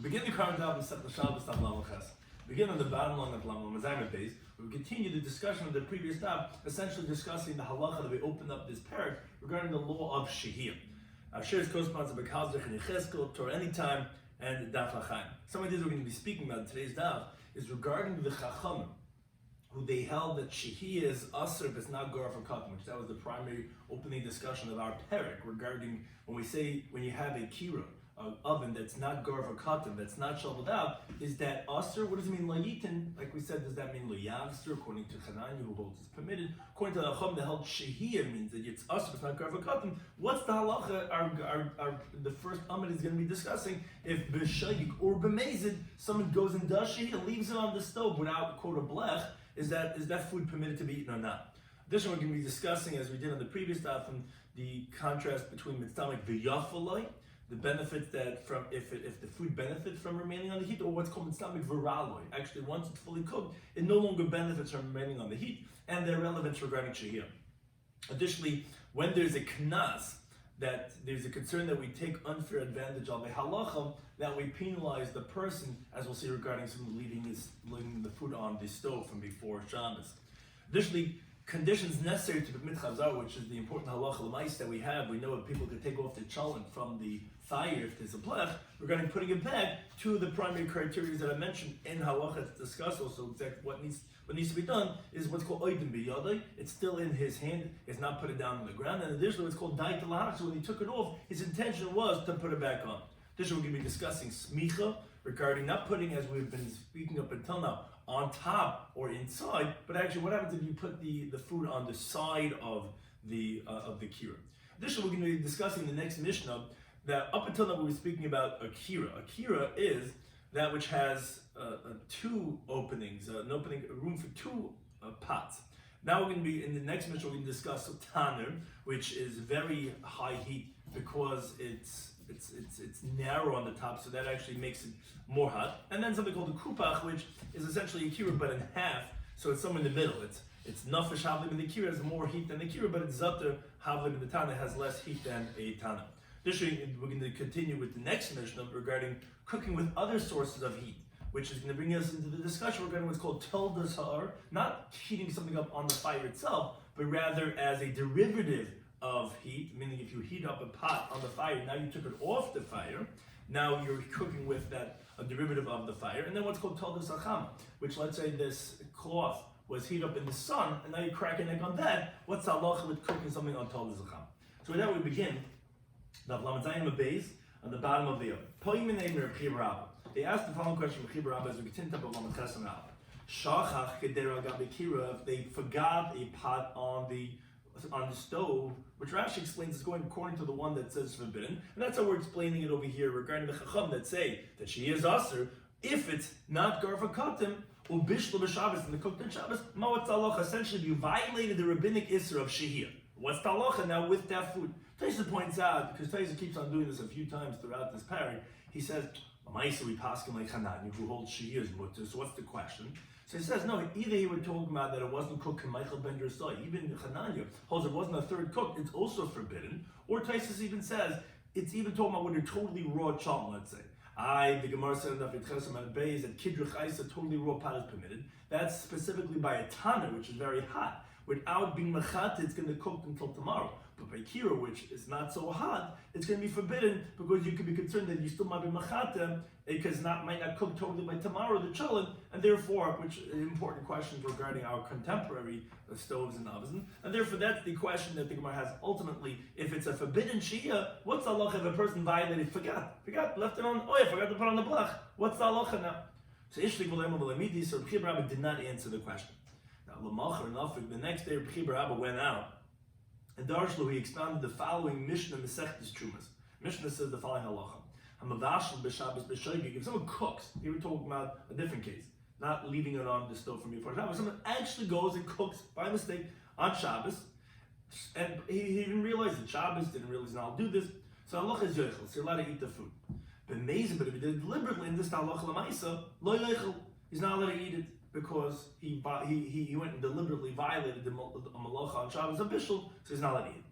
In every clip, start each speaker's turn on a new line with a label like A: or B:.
A: We begin the current Daf of Shabbos Daf. Begin on the bottom line of Lamazayim base. We continue the discussion of the previous Daf, essentially discussing the halacha that we opened up this parak regarding the law of shiur. Shiur is co-sponsored by Kalzdich and Yecheskel, Torah Anytime, and Daf Lachaim. Some of these we're going to be speaking about in today's Daf is regarding the Chachamim, who they held that shiur is asr, but it's not gar for katan, which that was the primary opening discussion of our parak regarding when you have a kira, an oven that's not gar for katan, that's not shoveled out, is that asr? What does it mean layitin? Like we said, does that mean layavster? According to Chananya, who holds it's permitted. According to the Chacham, that held shiur means that it's asr, it's not gar for katan. What's the halacha? The first amid is going to be discussing if b'shayik or b'mezid someone goes and does shiur, leaves it on the stove without quote a blech. Is that food permitted to be eaten or not? Additionally, we're going to be discussing, as we did on the previous Daf, the contrast between mitzvah v'yafaloi, the benefits that from if the food benefits from remaining on the heat, or what's called mitzvah v'raloi. Actually, once it's fully cooked, it no longer benefits from remaining on the heat, and their relevance regarding shiur. Additionally, when there's a knas, that there's a concern that we take unfair advantage of a halacha, that we penalize the person, as we'll see regarding someone leaving the food on the stove from before Shabbos. Additionally, conditions necessary to permit chazar, which is the important halacha l'mais that we have. We know that people can take off the chalent from the fire if there's a blech, regarding putting it back to the primary criteria that I mentioned in halacha to discuss also exactly what needs to be done is what's called oidim biyadai. It's still in his hand, it's not put it down on the ground, and additionally what's called dai talach. So when he took it off, his intention was to put it back on. Additionally, we're going to be discussing smicha regarding not putting, as we've been speaking up until now, on top or inside, but actually what happens if you put the food on the side of the kira. Additionally, we're going to be discussing the next Mishnah that up until now we were speaking about a kira. A kira is that which has two openings, a room for two pots. Now we're going to be, in the next Mishnah, we're going to discuss tanner, which is very high heat because it's narrow on the top, so that actually makes it more hot. And then something called a kupach, which is essentially a kira but in half, so it's somewhere in the middle. It's nafish havlim, and the kira has more heat than the kira, but it's zater havlim, and the tana has less heat than a tana. Additionally, we're going to continue with the next Mishnah regarding cooking with other sources of heat, which is going to bring us into the discussion regarding what's called tel dashar, not heating something up on the fire itself, but rather as a derivative of heat, meaning if you heat up a pot on the fire, now you took it off the fire, now you're cooking with a derivative of the fire. And then what's called tel dashacham, which let's say this cloth was heated up in the sun, and now you crack an egg on that. What's the halacha with cooking something on tel dashacham? So with that we begin. The Lamazayim base on the bottom of the oven. They asked the following question from Chibur as we continue to Lamazayim Rabba. Shachach kedera gabekira, if they forgot a pot on the stove, which Rashi explains is going according to the one that says forbidden, and that's how we're explaining it over here regarding the Chacham that say that she is asr if it's not gar for katan or bishlo b'Shabbos and the cooked on Shabbos. Ma'at halacha, essentially you violated the rabbinic isra of shiur. What's the halacha now with that food? Taisa points out, because Taisa keeps on doing this a few times throughout this parak, he says, "Ma'isa we paskin like Hanani, who holds shiur is mutter." So what's the question? So he says, no, either he would talk about that it wasn't cooked Michael ben Drasai, even Hananya holds it wasn't a third cooked, it's also forbidden. Or Taisus even says, it's even talking about when you're totally raw chalm, let's say. The Gemara said enough at Beis that Kidruch Isa, totally raw pot is permitted. That's specifically by a tanner, which is very hot. Without being machat, it's going to cook until tomorrow. But by kira, which is not so hot, it's going to be forbidden because you could be concerned that you still might be machat because might not cook totally by tomorrow, the chalent, and therefore, which is an important question regarding our contemporary stoves and ovens, and therefore that's the question that the Gemara has ultimately. If it's a forbidden shia, what's the halacha if a person violated, forgot, left it on, I forgot to put on the blach, what's the halacha now? So Ishlik V'Leim V'Lemidi, so Rabbi Rabbi did not answer the question. Now, L'Machar Nafik, the next day Rabbi Rabbi went out, and Darshlu, he expounded the following Mishnah Mesechtes Trumas. Mishnah says the following halacha. Hamavashel b'Shabbos b'Shoigig. If someone cooks, here we're talking about a different case, not leaving it on the stove from before Shabbos. Someone actually goes and cooks by mistake on Shabbos, and he didn't realize that Shabbos, didn't realize, now I'll do this. So halacha is yochel, so you're allowed to eat the food. But if he did it deliberately in this halacha l'maisa, lo yochel, he's not allowed to eat it because he went and deliberately violated the malacha on Shabbos of Bishul, so he's not allowed to eat it.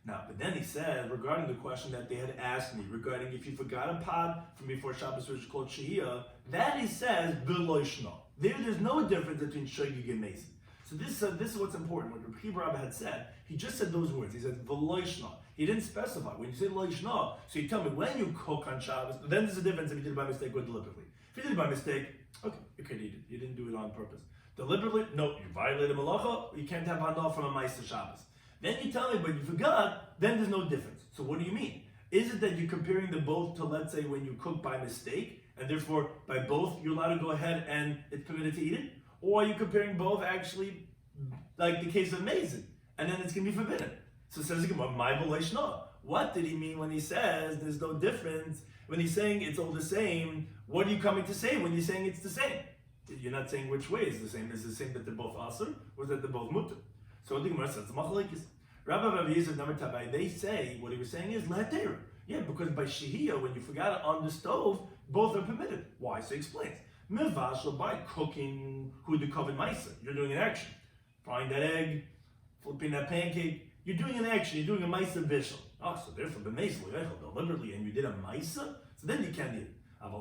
A: Now, but then he said, regarding the question that they had asked me, regarding if you forgot a pot from before Shabbos, which is called shiur, that he says, b'loishna. There's no difference between shogig and mason. So this is what's important. What Rabbi had said, he just said those words. He said, v'loishna. He didn't specify. When you say loishna, so you tell me when you cook on Shabbos, then there's a difference if you did it by mistake or deliberately. If you did it by mistake, okay, you could eat it. You didn't do it on purpose. Deliberately, no, you violated malacha, you can't have hanal from a ma'aser Shabbos. Then you tell me, but you forgot, then there's no difference. So what do you mean? Is it that you're comparing them both to, let's say, when you cook by mistake, and therefore by both you're allowed to go ahead and it's permitted to eat it? Or are you comparing both actually, like the case of mason, and then it's going to be forbidden? So it says again, my no. What did he mean when he says there's no difference? When he's saying it's all the same, what are you coming to say when you're saying it's the same? You're not saying which way is the same. Is it the same that they're both asur, or that they're both mutter? So the Gemara says, they say, what he was saying is, le'atera. Yeah, because by shihiyah, when you forgot it on the stove, both are permitted. Why? So he explains. Mevashal, by cooking, who the covered ma'aser. You're doing an action. Frying that egg, flipping that pancake. You're doing an action. You're doing a ma'aser bishul. Oh, so therefore, deliberately, and you did a ma'aser, so then you can't eat it. But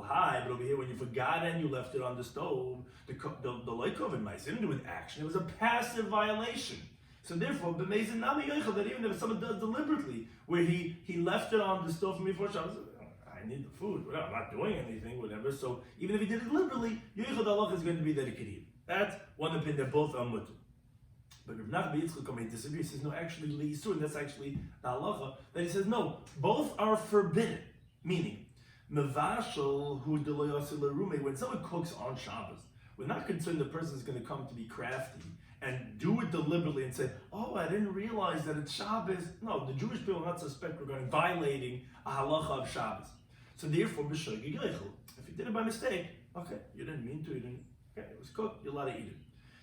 A: over here, when you forgot and you left it on the stove, the light covered ma'aser didn't do an action. It was a passive violation. So therefore, b'mezin nami yoichel, that even if someone does deliberately, where he left it on the stove from before Shabbos, I need the food, whatever, I'm not doing anything, whatever. So even if he did it deliberately, yoichel the halacha is going to be that he could eat. That's one opinion that both are mutter. But Rav Nachman Yitzchak disagrees. He says no, actually leisur, and that's actually the halacha. That he says no, both are forbidden. Meaning, mevashel hu deloyasir lerume. When someone cooks on Shabbos, we're not concerned the person is going to come to be crafty and do it deliberately and say, oh, I didn't realize that it's Shabbos. No, the Jewish people will not suspect regarding violating a halacha of Shabbos. So therefore, if you did it by mistake, okay, you didn't mean to, you didn't, okay, it was cooked, you're allowed to eat it.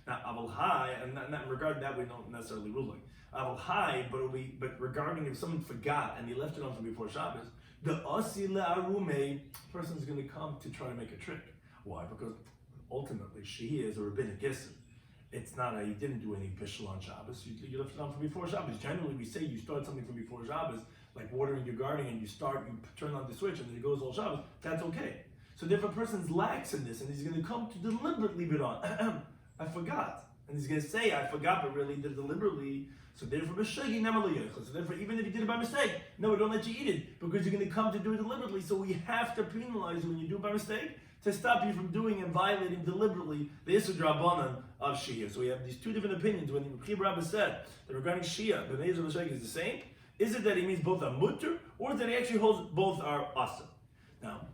A: Now, aval high, and in regard that we don't necessarily rule like. Aval high, but regarding if someone forgot and he left it on from before Shabbos, the asile arume person is going to come to try to make a trick. Why? Because ultimately, she is a rabbinic issur. It's not you didn't do any bishul on Shabbos. You left it on from before Shabbos. Generally, we say you start something from before Shabbos, like watering your garden, and you turn on the switch, and then it goes all Shabbos. That's okay. So if a person's lax in this, and he's going to come to deliberately leave it on, I forgot, and he's going to say I forgot, but really did deliberately. So therefore, b'shagi never liyachol. So therefore, even if you did it by mistake, no, we don't let you eat it because you're going to come to do it deliberately. So we have to penalize you when you do it by mistake, to stop you from doing and violating deliberately the Issur Drabanan of Shia. So we have these two different opinions. When Rabbi said that regarding Shia, the Benezer L'Sheg is the same, is it that he means both are mutter, or that he actually holds both are asur? Now,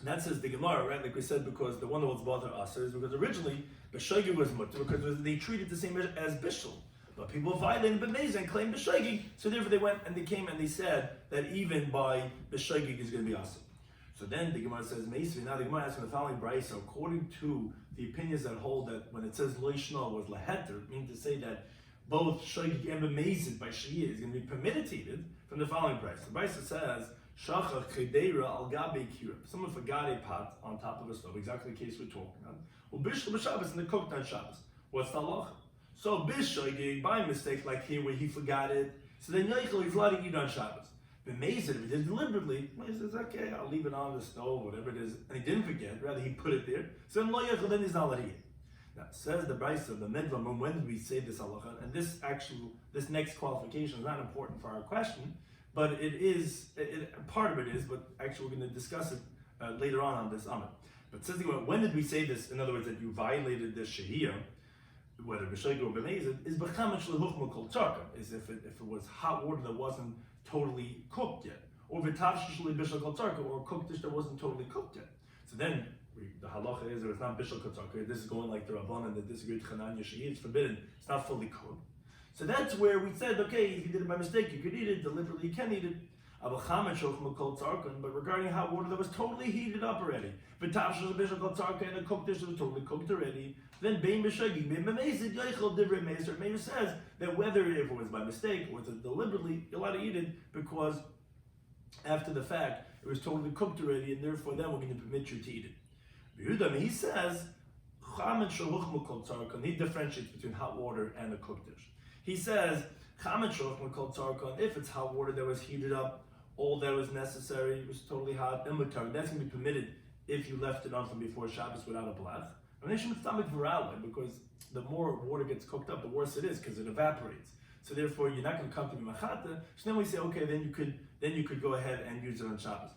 A: that says the Gemara, right? Like we said, because the one that holds both are asur is because originally B'Shogig was mutter, because they treated the same as Bishul. But people violated Benezer and claimed B'Shogig, so therefore they went and they came and they said that even by B'Shogig is going to be asur. So then the Gemara says, Meisvi, now the Gemara asks in the following brayso, according to the opinions that hold that when it says Loishna was Leheter, it means to say that both Shogig and B'mezid by Shia is going to be permitted to eat it from the following brayso. The brayso says, Shachach Chedeira al Gabe Kirab. Someone forgot a pot on top of a stove, exactly the case we're talking on. Well, Bishul B'Shabbos, and they cooked on Shabbos. What's the halacha? So Bishogig, by mistake, like here where he forgot it, so then Yoichel, he's allowed to eat on Shabbos. B'mezid, if he did deliberately, he says, okay, I'll leave it on the stove, whatever it is, and he didn't forget, rather he put it there, so then Lo Yoichel, then he's not allowed to eat. Now, says the brayso, the Medvam, when did we say this halacha? And this next qualification is not important for our question, but it is, part of it is, but actually we're going to discuss it later on this Amud. But says when did we say this? In other words, that you violated the shehiyah, whether b'shogig or b'mezid, is b'chametz lehuchma kol tzarka, is if it was hot water that wasn't totally cooked yet, or v'tavshish b'shal kol tzarka, or a cooked dish that wasn't totally cooked yet. So then the halacha is, or it's not b'shal kol tzarka. This is going like the Rabbanan that disagreed with Chananya shehiyah. It's forbidden. It's not fully cooked. So that's where we said, okay, if you did it by mistake, you could eat it deliberately. You can eat it. But regarding hot water that was totally heated up already, and a cooked dish that was totally cooked already, then Bein B'Shogig, Bein B'mezid, Yoichel Divrei Meisar. Meir says that whether if it was by mistake or deliberately, you're allowed to eat it because after the fact it was totally cooked already, and therefore then we're going to permit you to eat it. He says he differentiates between hot water and a cooked dish. He says, if it's hot water that was heated up, all that was necessary, it was totally hot, that's going to be permitted if you left it on from before Shabbos without a blech. Because the more water gets cooked up, the worse it is because it evaporates. So therefore, you're not going to come to be machata. So then we say, okay, then you could go ahead and use it on Shabbos.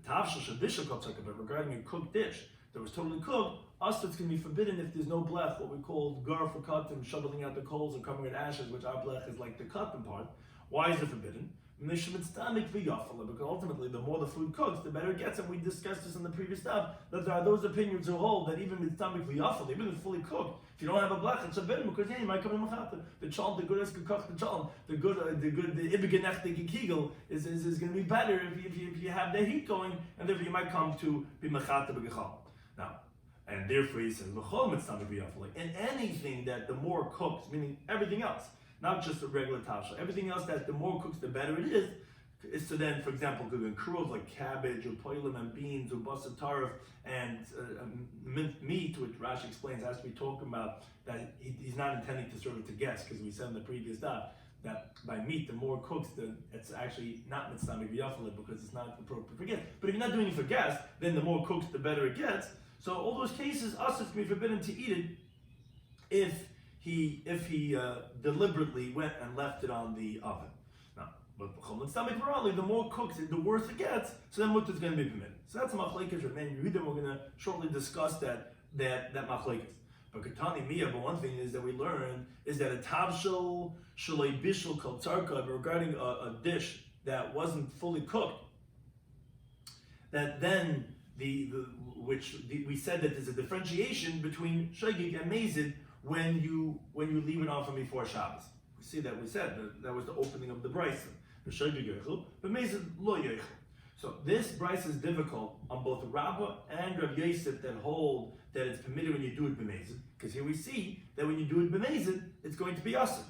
A: But regarding a cooked dish that was totally cooked, also it's going to be forbidden if there's no blech, what we call gar for cotton, shoveling out the coals and covering with ashes, which our blech is like the cotton part. Why is it forbidden? Because ultimately, the more the food cooks, the better it gets. And we discussed this in the previous stuff, that there are those opinions who hold that even mitzamik v'yafal, even if it's fully cooked, if you don't have a blech, it's forbidden because you might come in machata. The chalm, the good is gekocht, the chalm, the ibigenechte kegel is going to be better if you have the heat going, and therefore you might come to be machata b'gechal. Now, and therefore he says, and anything that the more cooks, meaning everything else, not just a regular tafshel, everything else that the more cooks, the better it is to then, for example, cook in kruv like cabbage or poilim and beans or basar tarif and minced meat, which Rashi explains has to be talking about that he's not intending to serve it to guests, because we said in the previous daf that by meat, the more cooks, it's actually not mitzvah b'yafaleh because it's not appropriate for guests. But if you're not doing it for guests, then the more cooks, the better it gets. So all those cases, us it's going to be forbidden to eat it if he deliberately went and left it on the oven. Now, but the more cooks, the worse it gets. So then mutter is going to be permitted. So that's a machlekes. And we're going to shortly discuss that machlekes. But Katani Mia, but one thing is that we learn is that a tavshel shalei bishul kol tzarka, regarding a dish that wasn't fully cooked, that then we said that there's a differentiation between shogig and mezid when you leave it on from before Shabbos. We see that we said that was the opening of the brisa. The shogig yochel, but mezid lo yochel. So this brisa is difficult on both Rabbah and Rav Yosef that hold that it's permitted when you do it b'mezid, because here we see that when you do it b'mezid, it's going to be asur.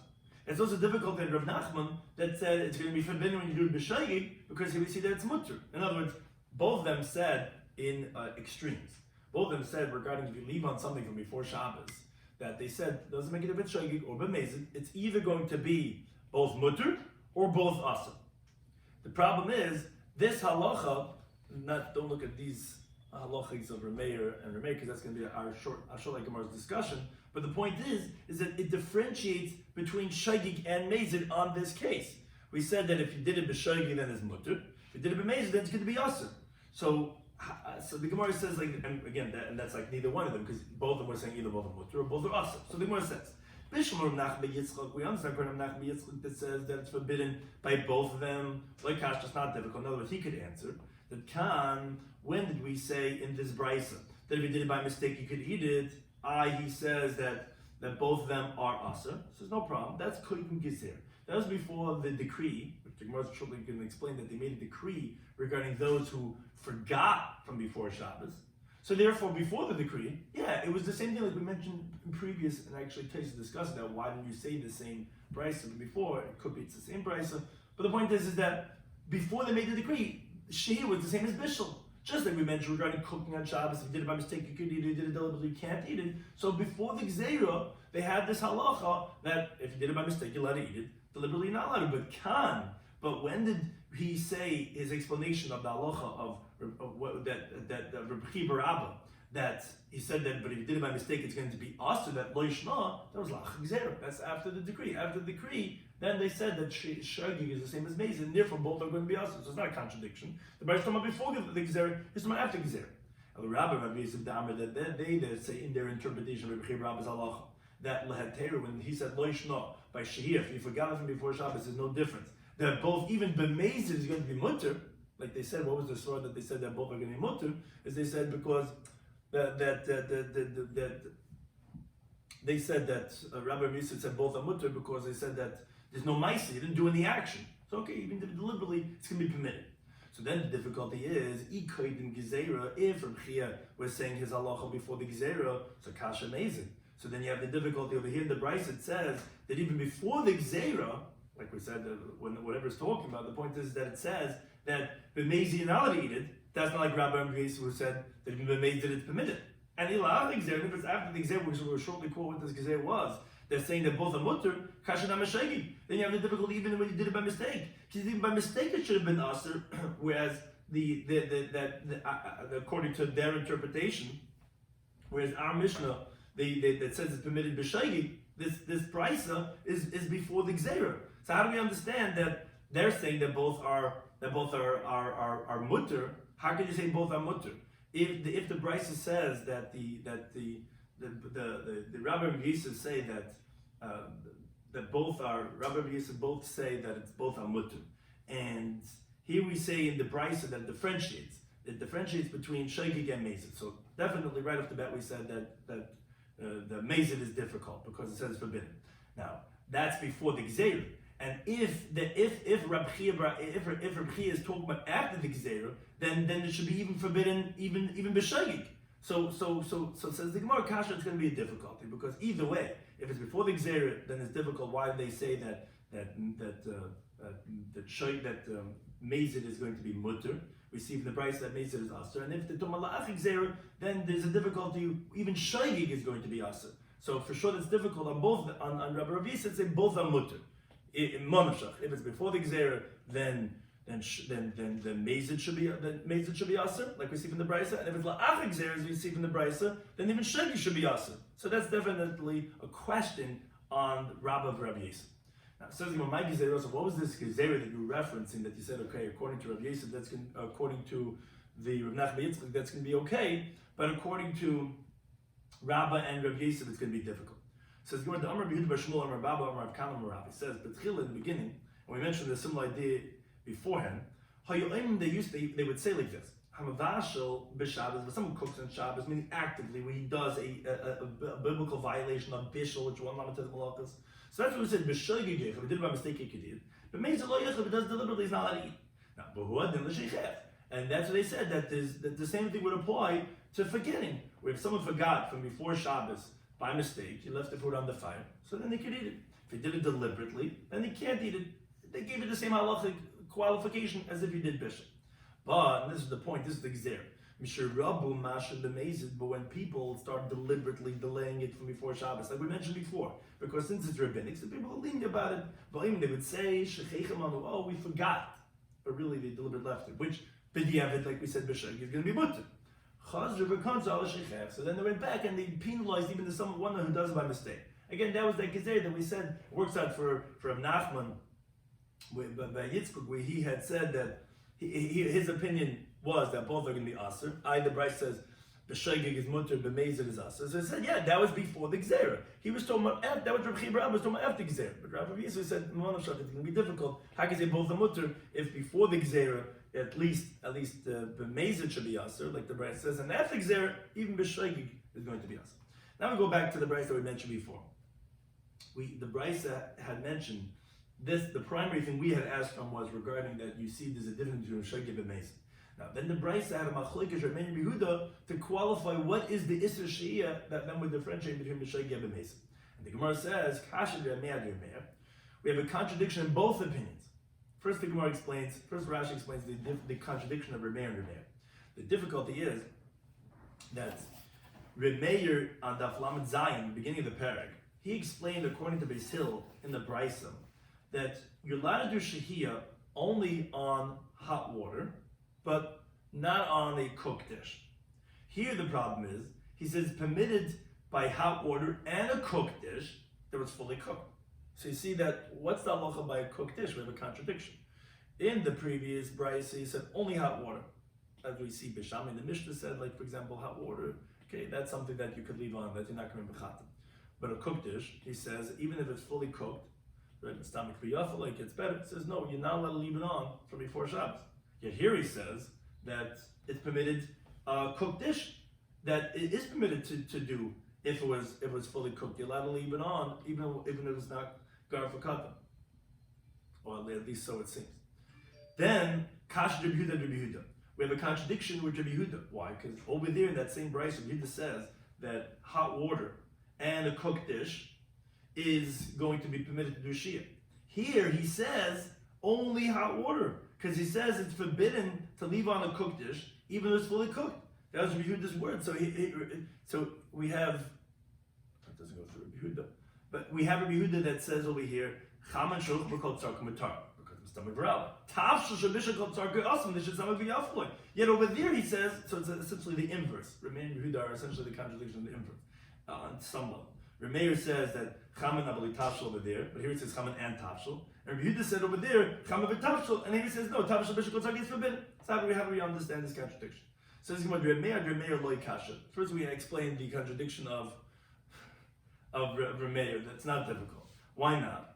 A: It's also difficult in Rav Nachman that said it's going to be forbidden when you do it b'shogig, because here we see that it's mutter. In other words, both of them said in extremes. Both of them said regarding if you leave on something from before Shabbos, that they said doesn't make it a bit shogig or b'mezid, it's either going to be both mutter or both asur. The problem is, this halacha, don't look at these halachas of Rameir and Rameir, because that's going to be our short Gemara's discussion. But the point is that it differentiates between shogig and mezid on this case. We said that if you did it b'shogig, then it's mutter. If you did it b'mezid, then it's going to be asur. So the Gemara says, like, and again, that's like neither one of them, because both of them were saying either both are mutter or both are asur. So the Gemara says, we understand according to Nachman Yitzchak that says that it's forbidden by both of them. Like Kash, it's not difficult. In other words, he could answer that when did we say in this brisa that if you did it by mistake you could eat it? He says that both of them are asur. So there's no problem. That's koyim gizer. That was before the decree, which the Gemara shortly can explain that they made a decree regarding those who forgot from before Shabbos. So therefore, before the decree, it was the same thing like we mentioned in previous, and actually Taisa discussed that. Why didn't you say the same brisa before? It could be it's the same brisa. But the point is that before they made the decree, shiur was the same as bishul. Just like we mentioned regarding cooking on Shabbos, if you did it by mistake, you could eat it. If you did it deliberately, you can't eat it. So before the gzeira, they had this halacha that if you did it by mistake, you're allowed to eat it. Deliberately, you're not allowed to. But when did he say his explanation of the halacha of Rabbi Barabba, that he said that, but if you did it by mistake, it's going to be asur, that lo yishna, that was lach gzeira. That's after the decree. After the decree, then they said that shogig is the same as mezid, and therefore both are going to be asur. So it's not a contradiction. The Baruch talking about before the gzeira, he's talking about after gzeira. The Rabbi Yosef Damer that they say in their interpretation of Rabbi Barabba's halacha that lehatera, when he said lo yishna by shiur, if you forgot it from before Shabbos, there's no difference. That both even b'mezid is going to be mutter. Like they said, what was the story that they said that both are going to be mutter? Is they said because they said that Rabbi Yosef said both are mutter because they said that there's no ma'aseh, you didn't do any action. So okay, even deliberately, it's going to be permitted. So then the difficulty is ikoid in gzeira. If Reb Chia was saying his halacha before the gzeira, so kasha mezid. So then you have the difficulty over here in the brisa. It says that even before the gzeira, like we said, whatever it's talking about, the point is that it says that b'mezid you're not allowed to eat it. That's not like Rabbi Yosef who said that even b'mezid it's permitted. And ilach gzeira, if it's after the gzeira, which we'll shortly quote what this gzeira was, they're saying that both are mutter, kasha namashegi. Then you have the difficulty even when you did it by mistake. Because even by mistake it should have been aser, whereas according to their interpretation, whereas our Mishnah that says it's permitted b'shegi, this brisa is before the gzeira. So how do we understand that they're saying that both are mutter? How can you say both are mutter? If the brisa says that the Rabbi Yisrael say that both are Rabbi Yisrael both say that it's both are mutter, and here we say in the brisa that it differentiates between shegig and mezid. So definitely right off the bat we said that the mezid is difficult because it says it's forbidden. Now that's before the gzeira. And if Reb Chia is talking about after the gzeira, then it should be even forbidden, even b'shegig. So says the Gemara, kasha, it's going to be a difficulty because either way, if it's before the gzeira, then it's difficult. Why do they say that mezid is going to be mutter? We see from the brayso that mezid is aser, and if the tumalach gzeira, then there's a difficulty. Even shegig is going to be aser. So for sure, that's difficult on both on Rabbi Yisrael. Say both are mutter. In Monashach, if it's before the Gzeira, then the mezid should be aser, like we see from the brayso. And if it's la'ach Gzeira, as we see from the brayso, then even shegi should be aser. So that's definitely a question on Rabbi Yisrael. Now, it says my Gzeira. So what was this Gzeira that you were referencing? That you said, okay, according to Rabbi Yisrael, according to the Rav Nachman Yitzchak, that's going to be okay, but according to Rabbi and Rabbi Yisrael, it's going to be difficult. Says the Amar B'Yehuda B'Shmuel Amar Baba Amar Abkam Amar Rabbi says, but in the beginning, and we mentioned a similar idea beforehand, they would say like this: Hamavashel b'Shabbos, but someone cooks on Shabbos, meaning actively, when he does a biblical violation of bishul, which one lamatet malachas. So that's what we said. B'Shogeg, if we did it by mistake, he could eat. But Meizah lo yechel, if it does deliberately, he's not allowed to eat. Now, b'huadin l'sheichef, and that's what they said. That the same thing would apply to forgetting, where if someone forgot from before Shabbos. By mistake, he left the food on the fire, so then they could eat it. If he did it deliberately, then they can't eat it. They gave it the same halachic qualification as if he did bishul. But, and this is the point, this is the gzer. But when people start deliberately delaying it from before Shabbos, like we mentioned before, because since it's rabbinic, so people are lenient about it, but even they would say, oh, we forgot, but really they deliberately left it, which, b'diavad, like we said, bishul, is going to be mutter. So then they went back and they penalized even the one who does it by mistake. Again, that was that gezer that we said works out for Nachman by Yitzchak, where he had said that his opinion was that both are going to be aser. The Bryce says the shegig is mutter, the mezid is aser. So he said, yeah, that was before the gzeira. He was talking about that was Rabbi Chia was talking about after gzeira. But Rabbi Yisrael said, it's going to be difficult. How can you say both are mutter if before the gzeira? At least the mezid should be aser, like the Bryce says, and after gzeira, even b'shegig is going to be aser. Now we go back to the Bryce that we mentioned before. The Bryce had mentioned this. The primary thing we had asked from was regarding that you see there's a difference between shegig and mezid. Now then the Bryce had a machlokes Rabbi Yehuda to qualify what is the isser she'iyah that then would differentiate between b'shegig and mezid. And the Gemara says, we have a contradiction in both opinions. First, the Gemara explains. First, Rashi explains the contradiction of Reb Meir and Reb Meir. The difficulty is that Reb Meir on Daf Lamed Zayin, the beginning of the parak, he explained according to Beis Hill in the Brisa that you're allowed to do shehiyah only on hot water, but not on a cooked dish. Here, the problem is he says permitted by hot water and a cooked dish that was fully cooked. So you see that what's the halacha by a cooked dish? We have a contradiction. In the previous brayso, he said only hot water. As we see Bisham in the Mishnah said, like for example, hot water. Okay, that's something that you could leave on, that you're not going to be chatam. But a cooked dish, he says, even if it's fully cooked, right, the stomach biyafal, like it's better. He says no, you're not allowed to leave it on from before Shabbos. Yet here he says that it's permitted cooked dish, that it is permitted to do if it was fully cooked. You're allowed to leave it on even if it's not gar for katan, or at least so it seems. Then kash Rabbi Yehuda. We have a contradiction with Rabbi Yehuda. Why? Because over there in that same brayso, Rabbi Yehuda says that hot water and a cooked dish is going to be permitted to do shia. Here he says only hot water, because he says it's forbidden to leave on a cooked dish even though it's fully cooked. That was Rabbi Yehuda's word. So we have, that doesn't go through Rabbi Yehuda, But we have a Yehuda that says over here, Chaman Shulch B'Kol Tzar K'Matar, because it's Tamid Varala. Tavshel Shabisha Kol Tzar K'Asam, this is Tamid V'Yafloy. Yet over there he says, so it's essentially the inverse. Rameh and Yehuda are essentially the contradiction of the inverse, on some level. Rameir says that Chaman Abali Tavshel over there, but here it says Chaman and Tavshel. And Yehuda said over there, Chaman V'Tavshel, and here he says, no, Tavshel B'Shel Kol Tzar is forbidden. So how do we understand this contradiction? So this is Rameir Loi Kasha. First we explained the contradiction of Rameir. That's not difficult. Why not?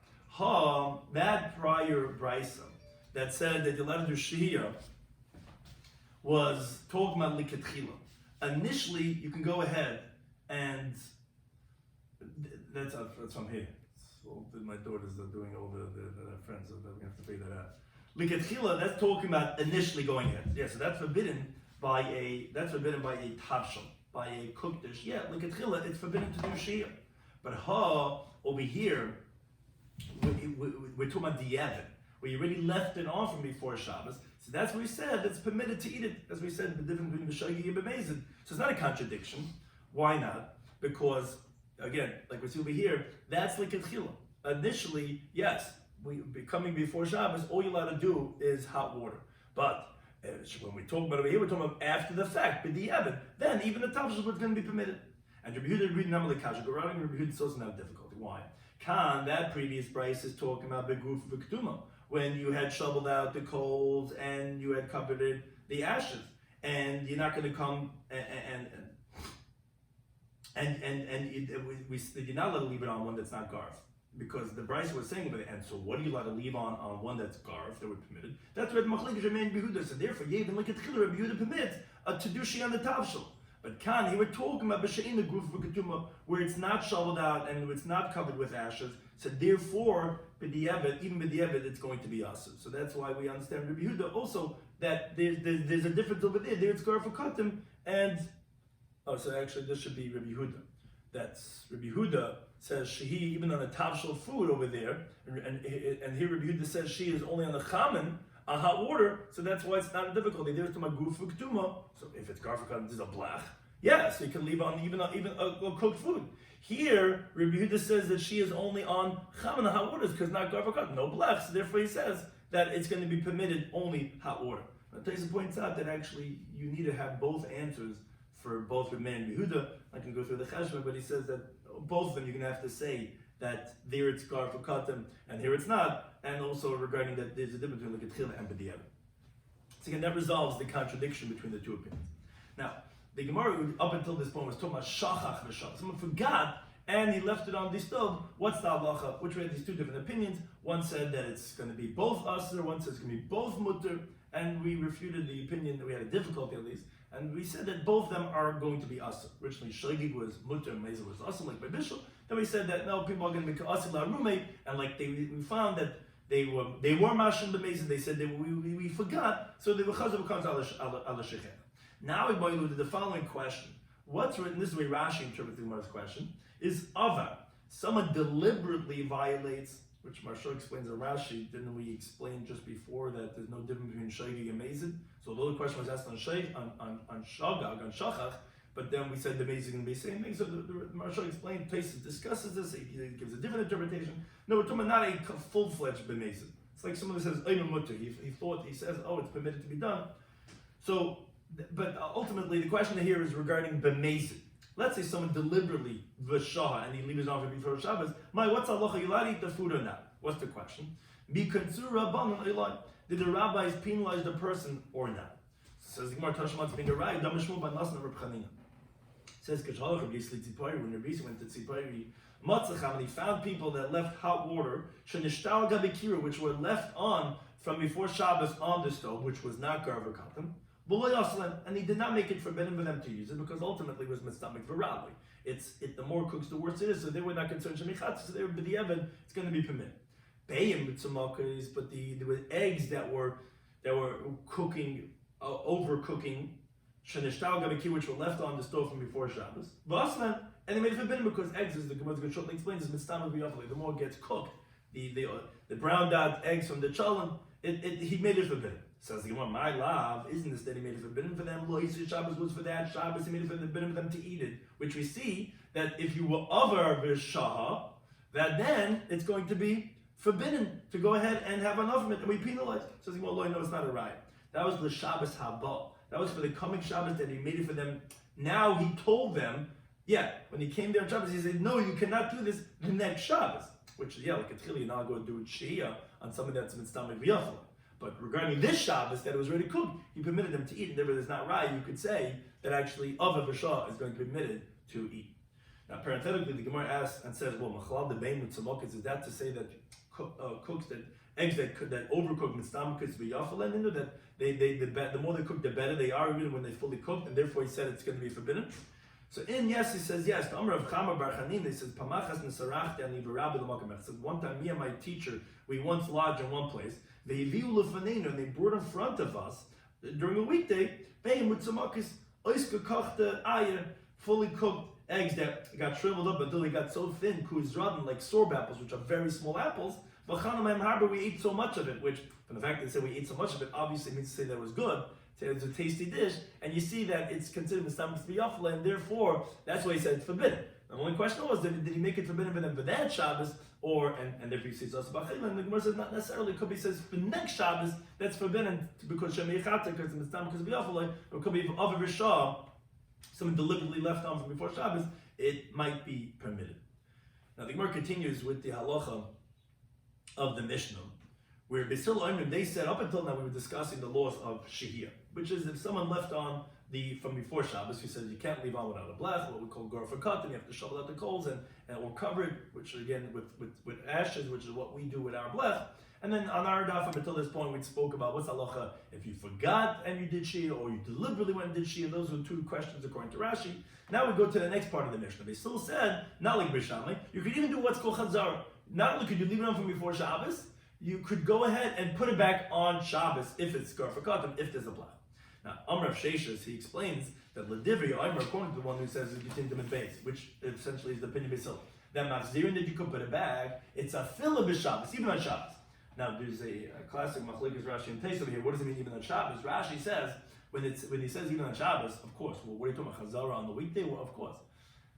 A: That prior brisa that said that you're allowed to do shiur was talking about likatchila. Initially, you can go ahead and that's from here. So my daughters are doing all the friends, so we have to figure that out. Likatchila, that's talking about initially going ahead. Yeah, so that's forbidden by a tavshel, by a cooked dish. Yeah, likatchila, it's forbidden to do shiur. But over here, we're talking about the Evan, where you already left it on from before Shabbos. So that's what we said, it's permitted to eat it. As we said, the difference between B'Shagi and B'Mezid. So it's not a contradiction. Why not? Because, again, like we see over here, that's like a tchila. Initially, yes, coming before Shabbos, all you're allowed to do is hot water. But when we talk about it over here, we're talking about after the fact, but the Evan, then even the tavshel is what's going to be permitted. And Rabbi Yehuda reading Amalek Kasha, but Rabbi Yehuda is also not difficult. Why? That previous price is talking about beguf v'ktuma, when you had shoveled out the coals and you had covered the ashes, and you're not going to come you're not allowed to leave it on one that's not garf, because the Bryce was saying about it. And so, what are you allowed to leave on one that's garf that were permitted? That's where the Machlekes Rameir and Yehuda said. Therefore, Yevin like a tchila, Rabbi Yehuda permits to do shi on the tavshel. But Khan, here we're talking about B'She'in the Gruf V'Ketuma, where it's not shoveled out and it's not covered with ashes. So therefore, even B'Di'evet, it's going to be Asur. So that's why we understand Rabbi Yehuda also, that there's a difference over there. There it's Gar V'Katim, and so actually this should be Rabbi Yehuda. That's Rabbi Yehuda says she even on a tavshel food over there, and here Rabbi Yehuda says she is only on the chaman, on hot water, so that's why it's not a difficulty. There's to my guf v'ktuma. So if it's garfakad, there's a blach. Yeah, so you can leave on even a cooked food. Here, Rabbi Yehuda says that she is only on chaman, hot waters, because not garfakad, no blach. So therefore, he says that it's going to be permitted only hot water. Now, Taisa points out that actually you need to have both answers for both Rameir and Yehuda. I can go through the cheshbon, but he says that both of them you're going to have to say that there it's garfakatim and here it's not, and also regarding that there's a difference between the ketchila and b'di'evet. So again, that resolves the contradiction between the two opinions. Now, the Gemara up until this point was talking about shachach v'shach. Someone forgot and he left it on the stove. What's the halacha? Which we had these two different opinions. One said that it's going to be both asur, one says it's going to be both mutter, and we refuted the opinion that we had a difficulty at least. And we said that both of them are going to be asur. Originally, shogig was mutter and mezid was asur, like by Bishul. Then we said that no, people are going to be asur la'rume, and like we found that they were mashim the mezid. They said that we forgot, so they were chazav comes ala shechem. Now we go to the following question. What's written? This is the way Rashi interprets the Gemara's question. Is avar someone deliberately violates? Which Marsha explains in Rashi, didn't we explain just before that there's no difference between shogig and mezid? So the other question was asked on shagag, on shachach, but then we said the mezid is going to be the same thing. So the Marsha explained, Tosfos discusses this, he gives a different interpretation. No, we're talking about not a full-fledged b'mezid. It's like someone who says, he says, oh, it's permitted to be done. So, but ultimately the question here is regarding b'mezid. Let's say someone deliberately v'shaha and he leaves it on before Shabbos. What's halacha? You allowed to eat the food or not? What's the question? Did the rabbis penalize the person or not? Says the Gemara Tashmat's being a right. Damashmu ban nasna Reb Chanina. Says Kachalach Rabbi Tzipori when Rabbi went to Tzipori Matzacham and he found people that left hot water shenishtal gabekira, which were left on from before Shabbos on the stove, which was not garver katan. And he did not make it forbidden for them to use it because ultimately it was mistamik virali. The more cooks, the worse it is. So they were not concerned shemichat. So they were b'di'evet. It's going to be permitted. Bayim b'tzumakas, but there were eggs that were cooking, overcooking, shenishtal gabeki, which were left on the stove from before Shabbos. V'aslan, and they made it forbidden because eggs, as the Gemara shortly explains, is mistamik virali. The more it gets cooked, the brown dot eggs from the challah, he made it forbidden. Says the Gemara, my love, isn't this that he made it forbidden for them? Lo Yisrael Shabbos was for that. Shabbos he made it forbidden for them to eat it. Which we see that if you were over v'shaha, that then it's going to be forbidden to go ahead and have enough of it, and we penalize. So well, no, it's not a right. That was the Shabbos Haba. That was for the coming Shabbos that he made it for them. Now he told them, when he came there on Shabbos, he said, no, you cannot do this the next Shabbos. Which, like a you're not going to do shiur on something that's mitzvah v'yachol. But regarding this Shabbos that it was already cooked, he permitted them to eat, and therefore it's not right. You could say that actually Ava B'Shah is going to be permitted to eat. Now, parenthetically, the Gemara asks and says, well, Machlal Debein with Tzamokis, is that to say that cooks that eggs that overcook mitzvahs v'yachol, and that the more they cook, the better they are, even when they fully cooked, and therefore he said it's going to be forbidden. So he says yes. The Amr of Chama Bar Chanina, he says, Pamachas Nesarachti Ani V'Rabbi L'Makom. He said, one time, me and my teacher, we once lodged in one place. They Viu L'Faneinu, and they brought in front of us during a weekday, Bein with Tzamokis, Oiska Kochte Ayer, fully cooked eggs that got shriveled up until they got so thin, kuzradin, like sorb apples, which are very small apples. V'chanam harbor, we ate so much of it, which, from the fact that they said we ate so much of it, obviously means to say that it was good. It's a tasty dish, and you see that it's considered mitzvah b'yachol, and therefore that's why he said it's forbidden. The only question was, did he make it forbidden for them for that Shabbos, or and therefore he says also b'chayil, and the Gemara says not necessarily. It could be says for next Shabbos that's forbidden because shemei chata because it's mitzvah b'yachol, or it could be of a rishah, someone deliberately left on from before Shabbos. It might be permitted. Now the Gemara continues with the halacha of the Mishnah, where Besil Oimrim, they said up until now we were discussing the laws of shiur, which is if someone left on from before Shabbos, we said you can't leave on without a blech, what we call gorfakat, and you have to shovel out the coals and or cover it, which again with ashes, which is what we do with our blech. And then on our daf up until this point we spoke about what's halacha if you forgot and you did shiur, or you deliberately went and did shiur. Those were two questions according to Rashi. Now we go to the next part of the Mishnah. They still said, not like Bishami, you could even do what's called chazara. Not only could you leave it on from before Shabbos, you could go ahead and put it back on Shabbos if it's garfakatim, if there's a blech. Now, Amr of Sheshas, he explains that Ladivri, Amr, according to the one who says it's between them and base, which essentially is the opinion of Basil, that Machzirin that you could put it back, it's a fill of Shabbos, even on Shabbos. Now, there's a classic Machlekes Rashi and Tais over here. What does it mean even on Shabbos? Rashi says, when he says even on Shabbos, of course. Well, what are you talking about? Chazara on the weekday? Well, of course.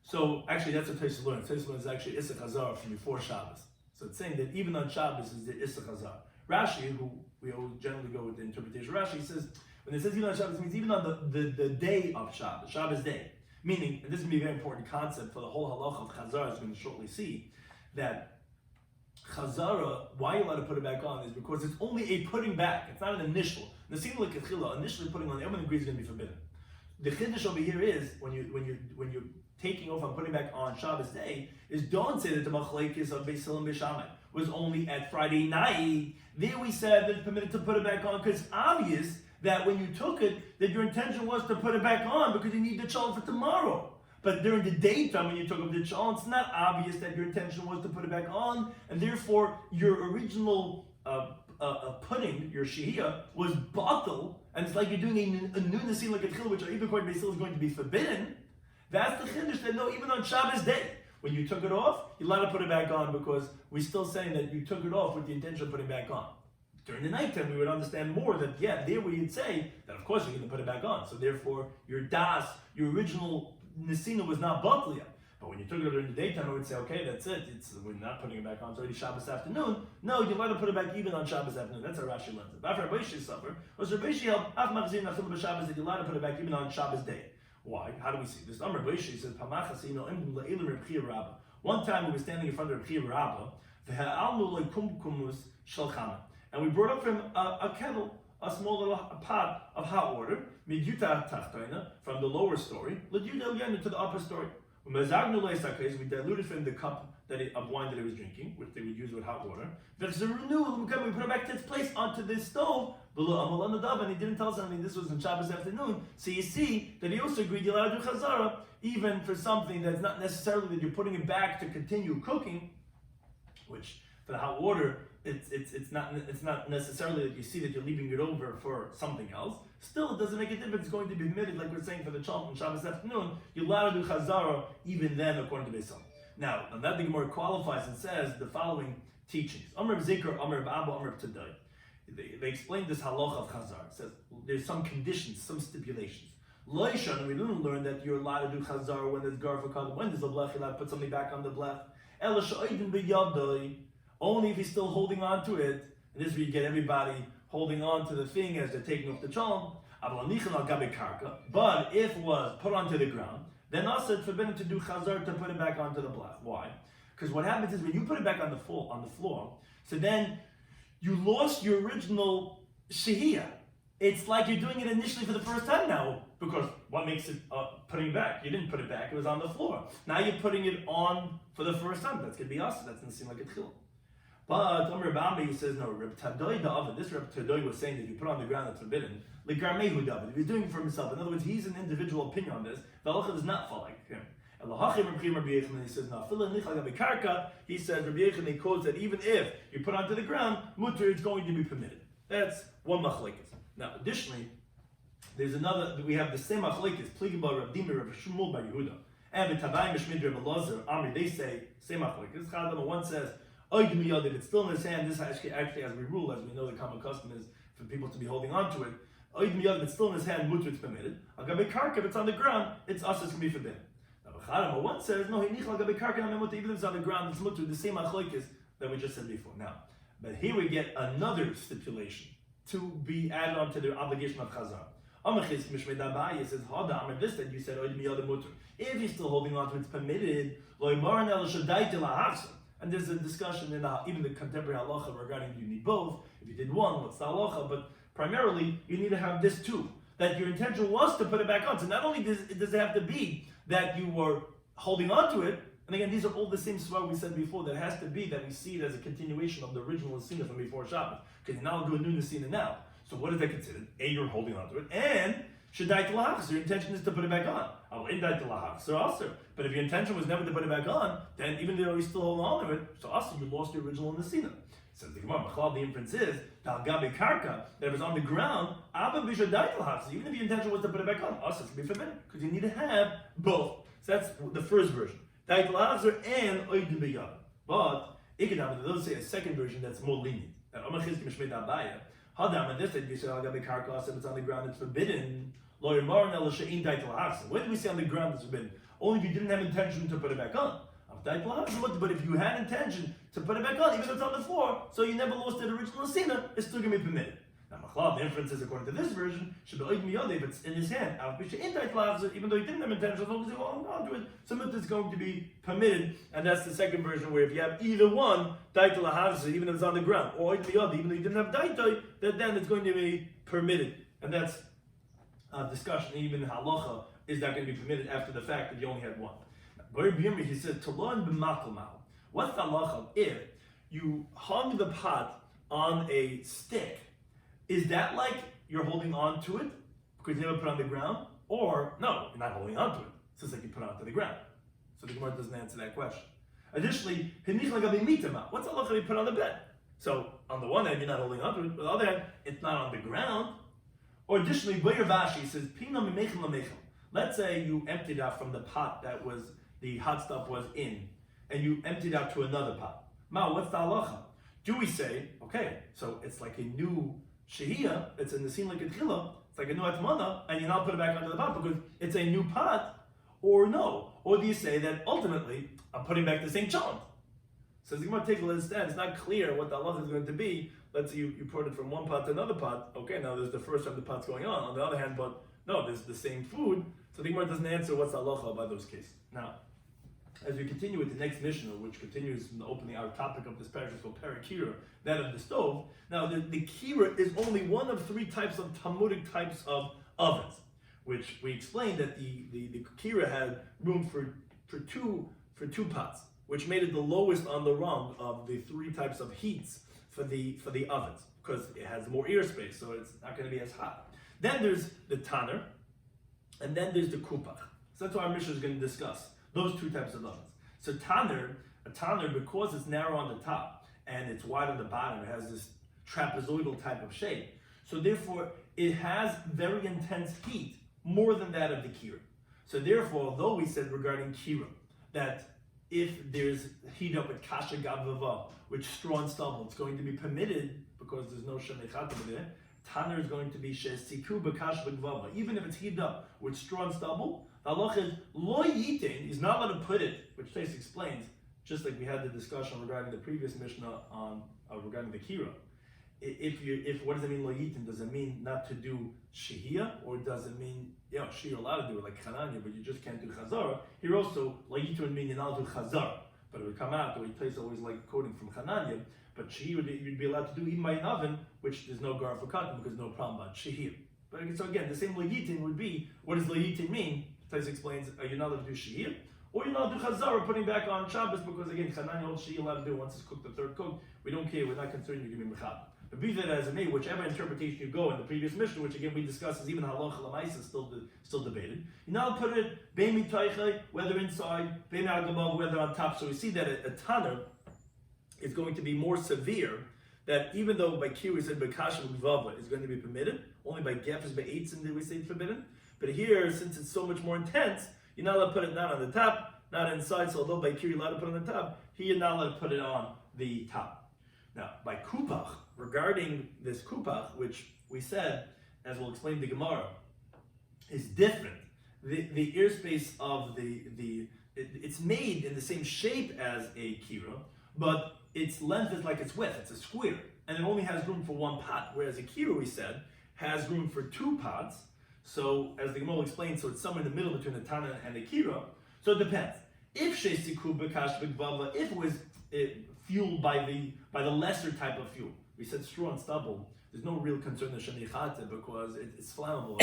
A: So, actually, that's what Tais learns. Tais learns actually Issa Chazara from before Shabbos. So it's saying that even on Shabbos is the Issa Chazar. Rashi, who we always generally go with the interpretation of Rashi, says, when it says even on Shabbos, it means even on the day of Shabbos, Shabbos day. Meaning, and this is going to be a very important concept for the whole halacha of Chazara, as we're going to shortly see, that Chazara, why you're allowed to put it back on is because it's only a putting back. It's not an initial. Nasim l'kechila, initially putting on, everyone agrees is going to be forbidden. The chiddush over here is, when you're taking off and putting back on Shabbos day, is don't say that the machlekes of Beis Hillel and Beis Shammai was only at Friday night. There we said that it's permitted to put it back on because it's obvious that when you took it, that your intention was to put it back on because you need the challah for tomorrow. But during the daytime when you took up the challah, it's not obvious that your intention was to put it back on, and therefore your original putting, your shihiyah, was batal, and it's like you're doing a new nasim like a tchil, which even according to Beis Hillel is going to be forbidden. That's the chiddush that no, even on Shabbos day, when you took it off, you're allowed to put it back on because we're still saying that you took it off with the intention of putting it back on. During the nighttime, we would understand more that, there we would say that, of course, you're going to put it back on. So therefore, your your original nesina was not batlia. But when you took it during the daytime, I would say, okay, that's it. We're not putting it back on. It's already Shabbos afternoon. No, you're allowed to put it back even on Shabbos afternoon. That's how Rashi learns it. After Rabbi Shloimy Schwartzberg, was Rabbi Shloimy held af machzir nachil b'Shabbos that you're allowed to put it back even on Shabbos day. Why? How do we see this? Rabbi Shloimy says, "Pamachas ino imdim le'ilim Reb Chia Rabba." One time we were standing in front of Reb Chia Rabba, v'ha'alnu lekumkumus shel chama, and we brought up from a kettle, a small little pot of hot water, midyuta tachtoina, from the lower story, l'dyuta elyon to the upper story. We diluted from the cup of wine that he was drinking, which they would use with hot water. We put it back to its place onto this stove, and he didn't tell us anything. This was on Shabbos afternoon. So you see that he also agreed you're allowed to do chazara, even for something that's not necessarily that you're putting it back to continue cooking, which for the hot water, it's not necessarily that you see that you're leaving it over for something else. Still, it doesn't make a difference. It's going to be admitted, like we're saying for the challah on Shabbos afternoon, you're allowed to do chazara even then, according to Beis Hillel. Now, on that the Gemara qualifies and says the following teachings. Amr Zikr, Amr Abba, Amr Tadai. They explain this halacha of chazara. It says there's some conditions, some stipulations. Loishan, we didn't learn that you're allowed to do chazara when there's garfakad, when there's a blech, you're allowed to put something back on the blech. Only if he's still holding on to it. And this is where you get everybody holding on to the thing as they're taking off the chalm. But if it was put onto the ground, then also it's forbidden to do chazar to put it back onto the blach. Why? Because what happens is when you put it back on the floor, so then you lost your original shehiyah. It's like you're doing it initially for the first time now, because what makes it putting it back? You didn't put it back; it was on the floor. Now you're putting it on for the first time. That's going to be us. That doesn't seem like a tchil. But Omer Bambi says no. Reb Tadoi David. This Reb Tadoi was saying that if you put it on the ground, it's forbidden. Legarmehu David. If he's doing it for himself, in other words, he's an individual opinion on this. The halacha does not fall like him. And he says no. He says Rabbi Yechon quotes that even if you put it onto the ground, mutter, it's going to be permitted. That's one machlekes. Now, additionally, there's another. We have the same machlekes. Pligim bar Rav Dimi, Rav Shmuel bar Yehuda, and the Tavayim Shmid Rav Elazar. Amri, they say same machlekes. Chadam one says, "Oy if it's still in his hand." This actually, as we rule, as we know, the common custom is for people to be holding on to it. Oy if it's still in his hand, mutter, it's permitted. Agabe karka, if it's on the ground, it's us can be forbidden. Now, Chadam one says, "No, he nichal agabe karka na mutter." Even if it's on the ground, it's mutter. The same machlekes that we just said before. Now, but here we get another stipulation to be added on to the obligation of chazar. Says, this that you said, if you're still holding on to it, it's permitted. And there's a discussion in even the contemporary halacha regarding you need both. If you did one, what's the halacha? But primarily, you need to have this too. That your intention was to put it back on. So not only does it have to be that you were holding on to it, and again, these are all the same svar we said before, that has to be that we see it as a continuation of the original Nesina from before Shabbos. Because now we'll do a new Nesina now. So what is that considered? A, you're holding on to it, and Shadai Talahach, so your intention is to put it back on. So also, but if your intention was never to put it back on, then even though you still hold on to it, so also you lost the original Nesina. Says the Gemara, the inference is that it was on the ground, so even if your intention was to put it back on, also it's going to be forbidden, because you need to have both. So that's the first version. And but those say a second version that's more lenient. That this that you said if it's on the ground, it's forbidden. When do we say on the ground it's forbidden? Only if you didn't have intention to put it back on. But if you had intention to put it back on, even though it's on the floor, so you never lost that original Nesina, it's still going to be permitted. Now, the inference is, according to this version, if it's in his hand, even though he didn't have intention, as long as he held on to it, so it's going to be permitted. And that's the second version, where if you have either one, even if it's on the ground, or even though you didn't have daitoi, then it's going to be permitted. And that's a discussion, even halacha, is that going to be permitted after the fact that you only had one. He said, what's the halacha if you hung the pot on a stick? Is that like you're holding on to it because you never put it on the ground? Or no, you're not holding on to it. It's just like you put it onto the ground. So the Gemara doesn't answer that question. Additionally, what's the halacha you put on the bed? So on the one hand, you're not holding on to it. On the other hand, it's not on the ground. Or additionally, Vashi says, let's say you emptied out from the pot that was the hot stuff was in, and you emptied out to another pot. What's the halacha? Do we say, okay, so it's like a new shehiyah, it's in the scene like a tchila, it's like a new atmana, and you now put it back onto the pot because it's a new pot, or no? Or do you say that ultimately, I'm putting back the same chant? So the Gemara take a little stand, it's not clear what the halacha is going to be. Let's say you poured it from one pot to another pot, okay, now there's the first time the pot's going on the other hand, but no, there's the same food, so the Gemara doesn't answer what's the halacha by those cases. Now, as we continue with the next Mishnah, which continues from the opening, our topic of this parasha is called Parakira, that of the stove. Now, the kira is only one of three types of Talmudic types of ovens, which we explained that the kira had room for two pots, which made it the lowest on the rung of the three types of heats for the ovens, because it has more airspace, so it's not going to be as hot. Then there's the tanner, and then there's the kupach. So that's what our Mishnah is going to discuss. Those two types of ovens. So a tanner, because it's narrow on the top and it's wide on the bottom, it has this trapezoidal type of shape. So therefore, it has very intense heat, more than that of the kira. So therefore, although we said regarding kira, that if there's heat up at kasha gavava, which straw and stubble, it's going to be permitted because there's no shemechat over there. Tanner is going to be shesiku b'kasha gavava. Even if it's heated up with straw and stubble, the halacha is lo yitin, he's not allowed to put it, which Tais explains, just like we had the discussion regarding the previous Mishnah on regarding the kira. If what does it mean loyitin? Does it mean not to do shehiyah, or does it mean you're allowed to do it like chananya, but you just can't do chazara? Here also loyitin would mean you're not allowed to do chazara, but it would come out. The way place always like quoting from chananya, but shehiyah you'd be allowed to do even by an oven, which there's no gar for cotton because no problem about shehiyah. But so again, the same loyitin would be, what does loyitin mean? Tais explains, you're not allowed to do shehiyah, or you're not allowed to do chazara, putting back on Shabbos, because again, chananya all shehiyah allowed to do once it's cooked the third cook. We don't care. We're not concerned. You're going to be mechab. But be that as it may, whichever interpretation you go in the previous Mishnah, which again we discussed is even halacha l'maisa is still debated. You now put it beimi taichai, whether inside, beimi agabav, whether on top. So we see that a tanner is going to be more severe. That even though by kir we said bekasha v'vava is going to be permitted, only by gefes be'etzim did we say it's forbidden. But here, since it's so much more intense, you're not allowed to put it not on the top, not inside. So although by kir you're allowed to put it on the top, here you're not allowed to put it on the top. Now by kupach, regarding this kupach, which we said, as we'll explain the Gemara, is different. The ear space of it's made in the same shape as a kira, but its length is like its width. It's a square, and it only has room for one pot. Whereas a kira, we said, has room for two pots. So, as the Gemara will explain, so it's somewhere in the middle between the tana and the kira. So it depends. If sheisiku b'kash b'gbava, if it was fueled by the lesser type of fuel. We said straw and stubble. There's no real concern of shanichata because it's flammable.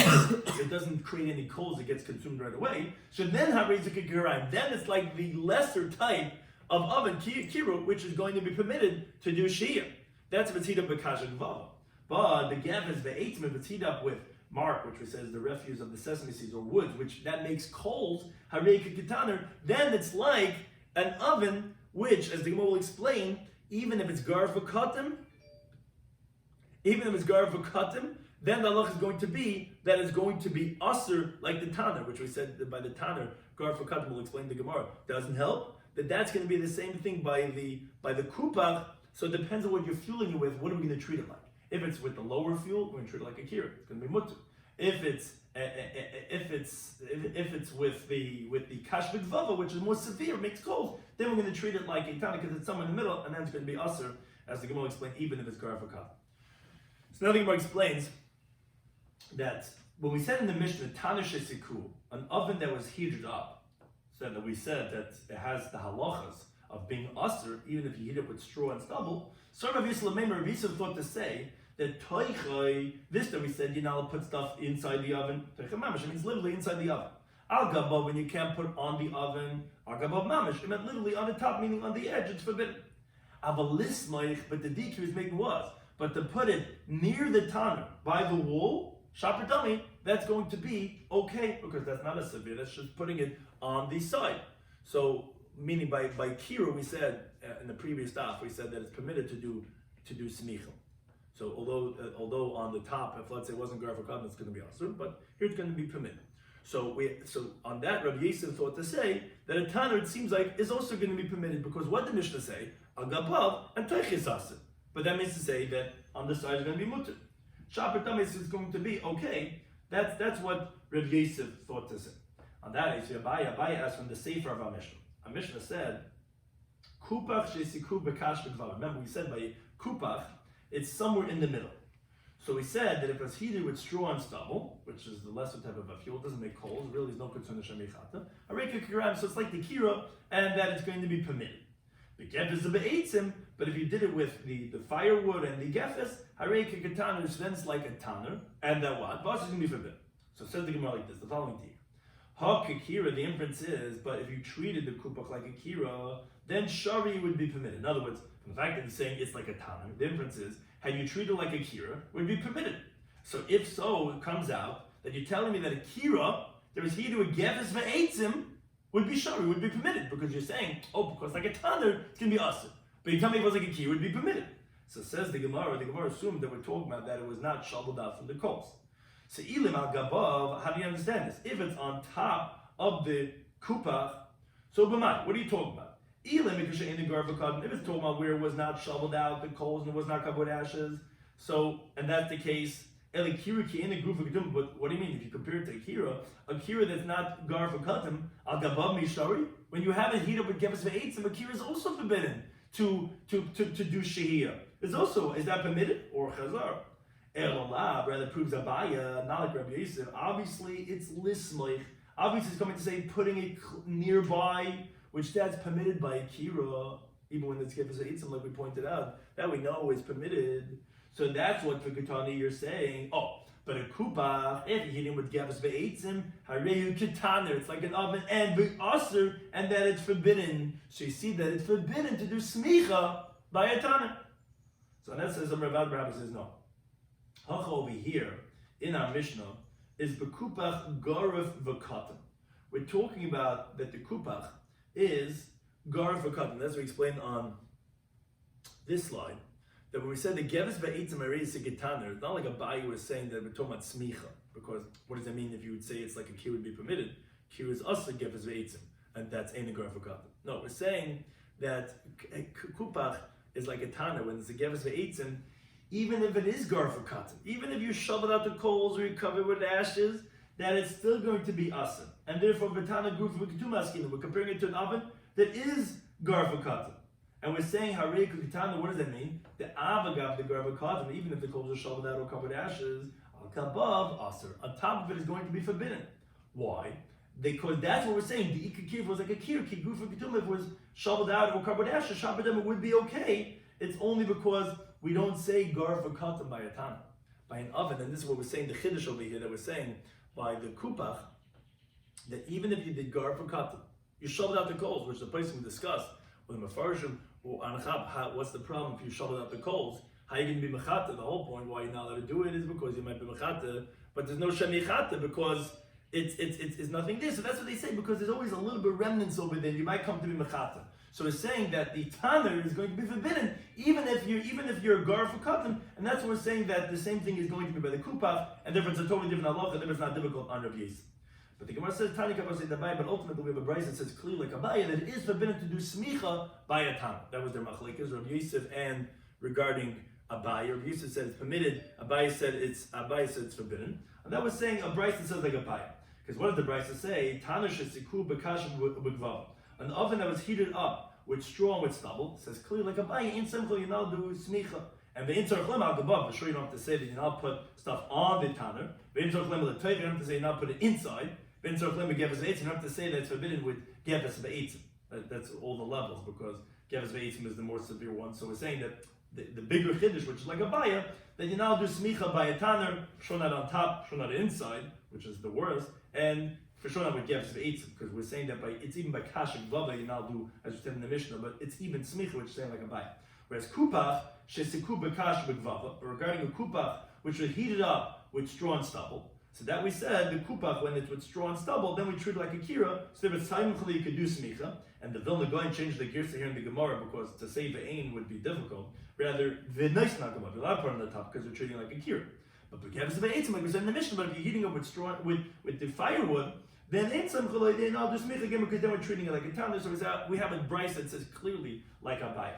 A: It doesn't create any coals. It gets consumed right away. So then then it's like the lesser type of oven kiru, which is going to be permitted to do shiur. That's if it's heated up with kash and vav. But the gav is ve'etzim if it's heated up with mark, which we say is the refuse of the sesame seeds or wood, which that makes coals. Then it's like an oven, which, as the Gemara will explain, even if it's gar v'katim, then the halach is going to be that it's going to be usher like the tanner, which we said that by the tanner, gar v'katim will explain the Gemara. Doesn't help. That's going to be the same thing by the kupach. So it depends on what you're fueling it with. What are we going to treat it like? If it's with the lower fuel, we're going to treat it like a kira. It's going to be mutter. If it's with the kash v'gvava, which is more severe, makes cold, then we're going to treat it like a tanner because it's somewhere in the middle, and then it's going to be usher, as the Gemara will explain, even if it's gar v'katim. So now the Gemara explains that when we said in the Mishnah, Tana Shesiku, an oven that was heated up, so that we said that it has the halachas of being usher, even if you heat it with straw and stubble. So Rabbi Yisrael thought to say that toichai, this that we said you're not allowed to put stuff inside the oven. Toichai mamish, it means literally inside the oven. Al gabav, when you can't put on the oven, al gabav mamish, it meant literally on the top, meaning on the edge, it's forbidden. Avalismaich, but the DQ is making was. But to put it near the tanner, by the wall, shaper dummy, that's going to be okay, because that's not a severe, that's just putting it on the side. So, meaning by kira, we said, in the previous daf, we said that it's permitted to do smichel. So, although on the top, if let's say it wasn't gar for cotton, it's going to be asur, but here it's going to be permitted. So on that, Rabbi Yisrael thought to say that a tanner, it seems like, is also going to be permitted, because what did the Mishnah say? Agapav and teichis asur. But that means to say that on this side is going to be mutter. Shaper tamis is going to be okay. That's what Rabbi Yosef thought to say. On that, Abaye asked from the Sefer of our Mishnah. Our Mishnah said, "Kupach shesiku b'kash b'gvar." Remember, we said by kupach, it's somewhere in the middle. So we said that if it's heated with straw and stubble, which is the lesser type of a fuel, it doesn't make coals. Really, is no concern of shemichata. Areka kiram, so it's like the kira, and that it's going to be permitted. The gefes is be'etzim, but if you did it with the firewood and the gefes, harei ketaner, then it's like a tanner, and that what? Bas is going to be forbidden. So it says the Gemara like this, the following thing. Ha kira, the inference is, but if you treated the kupach like a kira, then shari would be permitted. In other words, from the fact that it's saying it's like a tanner, the inference is, had you treated it like a kira, would be permitted. So if so, it comes out that you're telling me that a kira, there is heated with gefes ve'etzim, would be shari, would be permitted, because you're saying, because like a tanner, it's going to be asur. But you tell me it was like a key, would be permitted. So says the Gemara assumed that we're talking about that it was not shoveled out from the coals. So ilim al gabav, how do you understand this? If it's on top of the kupach, so b'mai, what are you talking about? Ilim, if it's talking about where it was not shoveled out, the coals, and it was not covered with ashes, so, and that's the case, Elikira ki in a group of ketum. But what do you mean if you compare it to a kira that's not gar for katim al gabav mishari? When you have it heat up with gevas ve'etzim, a kira is also forbidden to do shehiyah. Is that permitted or chazar? Elalab rather proves abaya, not like Rabbi Yosef. Obviously, it's lismoich. Obviously, it's coming to say putting it nearby, which that's permitted by a kira, even when it's gevas ve'etzim, like we pointed out. That we know is permitted. So that's what for Ketani you're saying. Oh, but a kupach, if you hit him with gevas ve'etzim, hareyu ketaner, it's like an oven, and ve'aser, and that it's forbidden. So you see that it's forbidden to do smicha by a tanner. So that says, Rav Rabbi says no. Hacha over here in our Mishnah is bekupach garuf v'katan. We're talking about that the kupach is garuf v'katan. That's what we explained on this slide. That when we said the gevas ve'etzim areis segetaner, it's not like Abaye was saying that we're talking about smicha. Because what does that mean if you would say it's like a kir would be permitted? Kir is also gevas ve'etzim, and that's ain't a garuf v'katan. No, we're saying that kupach is like a tana when it's a gevas ve'etzim. Even if it is gar for cotton, even if you shovel out the coals or you cover it with ashes, that it's still going to be asin. And therefore, Batana Guf we're comparing it to an oven that is gar for cotton. And we're saying Harei Kukitana, what does that mean? The avagav, the gar for cotton, even if the coals are shoveled out or covered with ashes, al kabab aser. On top of it is going to be forbidden. Why? Because that's what we're saying. The ikakir was like a kir, ki guf if it was shoveled out or covered with ashes, shabbatim, it would be okay. It's only because we don't say gar for cotton by a tan, by an oven, and this is what we're saying, the chiddush over here, that we're saying by the kupach, that even if you did gar for cotton, you shoveled out the coals, which the place we discussed with the Mefarshim or Anachab, what's the problem if you shoveled out the coals? How are you going to be mechata? The whole point why you're not allowed to do it is because you might be mechata, but there's no shemichata because it's nothing there. So that's what they say, because there's always a little bit of remnants over there. You might come to be mechata. So it's saying that the tanner is going to be forbidden, even if you're a gar for cotton, and that's what we're saying, that the same thing is going to be by the kupach, and therefore it's a totally different halacha, therefore it's not difficult on Rabbi Yosef. But the Gemara says Tani Kabbalah say Abaye, but ultimately we have a brayz that says clearly like Abaye that it is forbidden to do smicha by a tanner. That was their machlekes, Rabbi Yosef, and regarding Abaye, Rabbi Yosef said it's permitted. Abaye said it's forbidden, and that was saying a brayz that says like Abaye. Because what did the brayz say? Tanner shesiku b'kash b'gvav. An oven that was heated up with straw and with stubble, says clearly like Abaye, in simcha you now do smicha. And the intzor chlem al gabav, sure you don't have to say that you now put stuff on the tanner. The intzor chlem al tayv, you don't have to say you now put it inside. The intzor chlem al gevas ve'etzim, you don't have to say that it's forbidden with gevas ve'etzim. That's all the levels, because gevas ve'etzim is the more severe one. So we're saying that the bigger chiddush, which is like Abaye, that you now do smicha by a tanner, sure not on top, sure not inside, which is the worst, and for sure not with gevas ve'etzim, because we're saying that it's even by kashik vava you now do, as we said in the Mishnah, but it's even smicha, which is saying like Abaye. Whereas kupach shesiku b'kash b'gvava, but regarding a kupach which was heated up with straw and stubble, so that we said the kupach when it's with straw and stubble, then we treat it like a kira. So if it's taimchli you could do smicha, and the Vilna Gaon changed the girsa here in the Gemara because to say ve'ain would be difficult. Rather the nice nagama, the allowed part on the top because we're treating it like a kira. But the gevas ve'etzim, like we said in the Mishnah, but if you're heating up with straw with the firewood, then in some chalai, then I'll do smicha again because then we're treating it like a tanner. So we have a brayz that says clearly like Abaye.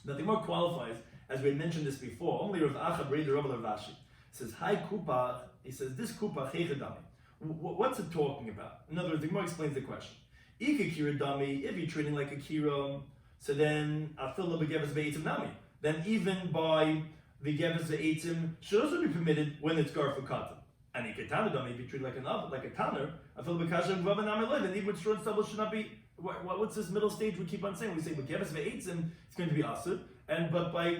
A: Now the Gemara qualifies, as we had mentioned this before, only Rav Acha Breder Rav Rashi says, hi kupach, he says, this kupach heichadami. What's it talking about? In other words, the Gemara explains the question. Ika kira dami, if you're treating like a kira, so then afil b'gevas ve'etzim nami. Then even by the gevas ve'etzim should also be permitted when it's gar for katan. And ikatana dami, if you treat like a tanner, afil b'kasha gvav nami loy, then even with straw and stubble should not be. What's this middle stage we keep on saying? We say with gevas ve'etzim it's going to be asur, and but by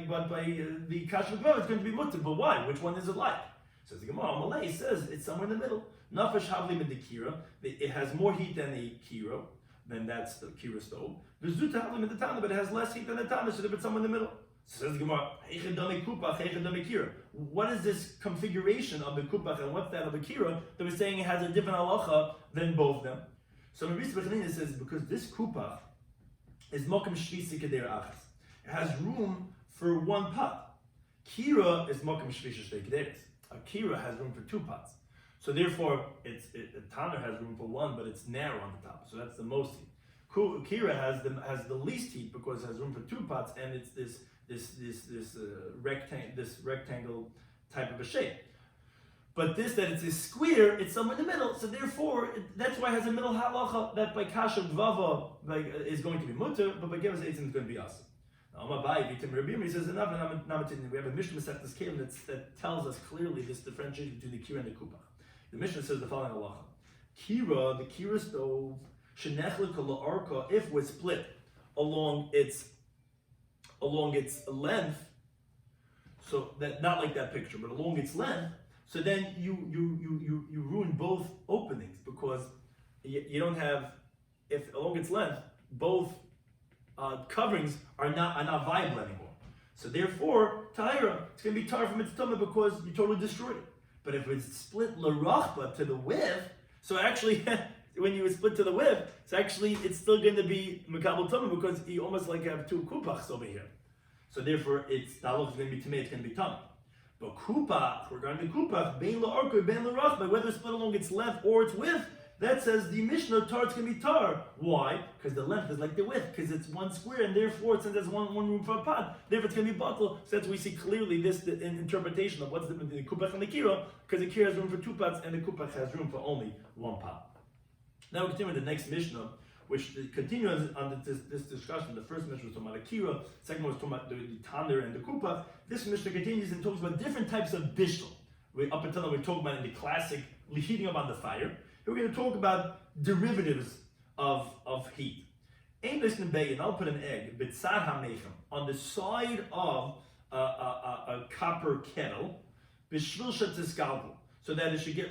A: the kasha gvav it's going to be mutter. But why? Which one is it like? Says the Gemara, Malay says it's somewhere in the middle. Nafash havli with the kira, it has more heat than the kira, then that's the kira stove. The zuta havli with the tana, but it has less heat than the tana, so it's somewhere in the middle. Says the Gemara, heichadami kupach, heichadami kira. What is this configuration of the kupach and what's that of the kira that we're saying it has a different halacha than both of them? So Rabbi Shloimy says because this kupach is mokem shvisi keder achas. It has room for one pot. Kira is mokem shvisi shtei kederes. A kira has room for two pots. So therefore, a tanner has room for one, but it's narrow on the top. So that's the most heat. Kira has the least heat because it has room for two pots, and it's this rectangle type of a shape. But this, that it's a square, it's somewhere in the middle. So therefore, that's why it has a middle halacha that by kasha dvava is going to be mutter, but by gevas eitzim is going to be asa. Now, he says, we have a Mishnah Masechtas Kelim that tells us clearly this differentiation between the kira and the kupach. The Mishnah says the following halacha: Kira, the kira stove, shenechlik la'arka, if was split along its length, so that not like that picture, but along its length. So then you ruin both openings because you don't have, if along its length both coverings are not viable anymore. So therefore, tahira, it's going to be tar from its tumah because you totally destroyed it. But if it's split l'rachba to the width, so actually when you split to the width, it's still going to be mekabel tumah because you almost like have two kupachs over here. So therefore, the halach is going to be tamei, it's going to be tumah. But kupach, regarding the kupach, bein la'arka, bein la'rachba, whether it's split along its length or its width, that says the Mishnah tar it's going to be tar. Why? Because the length is like the width, because it's one square, and therefore since there's one room for a pot, therefore it's going to be batal. So that's we see clearly this in interpretation of what's the difference between the kupach and the kira, because the kira has room for two pots and the kupach has room for only one pot. Now we continue with the next Mishnah, which continues on this discussion. The first Mishnah was talking about the kira, the second one was talking about the tander and the kupach. This Mishnah continues and talks about different types of bishul. Up until now we talked about in the classic heating up on the fire. We're going to talk about derivatives of heat. And I'll put an egg on the side of a copper kettle, so that it should get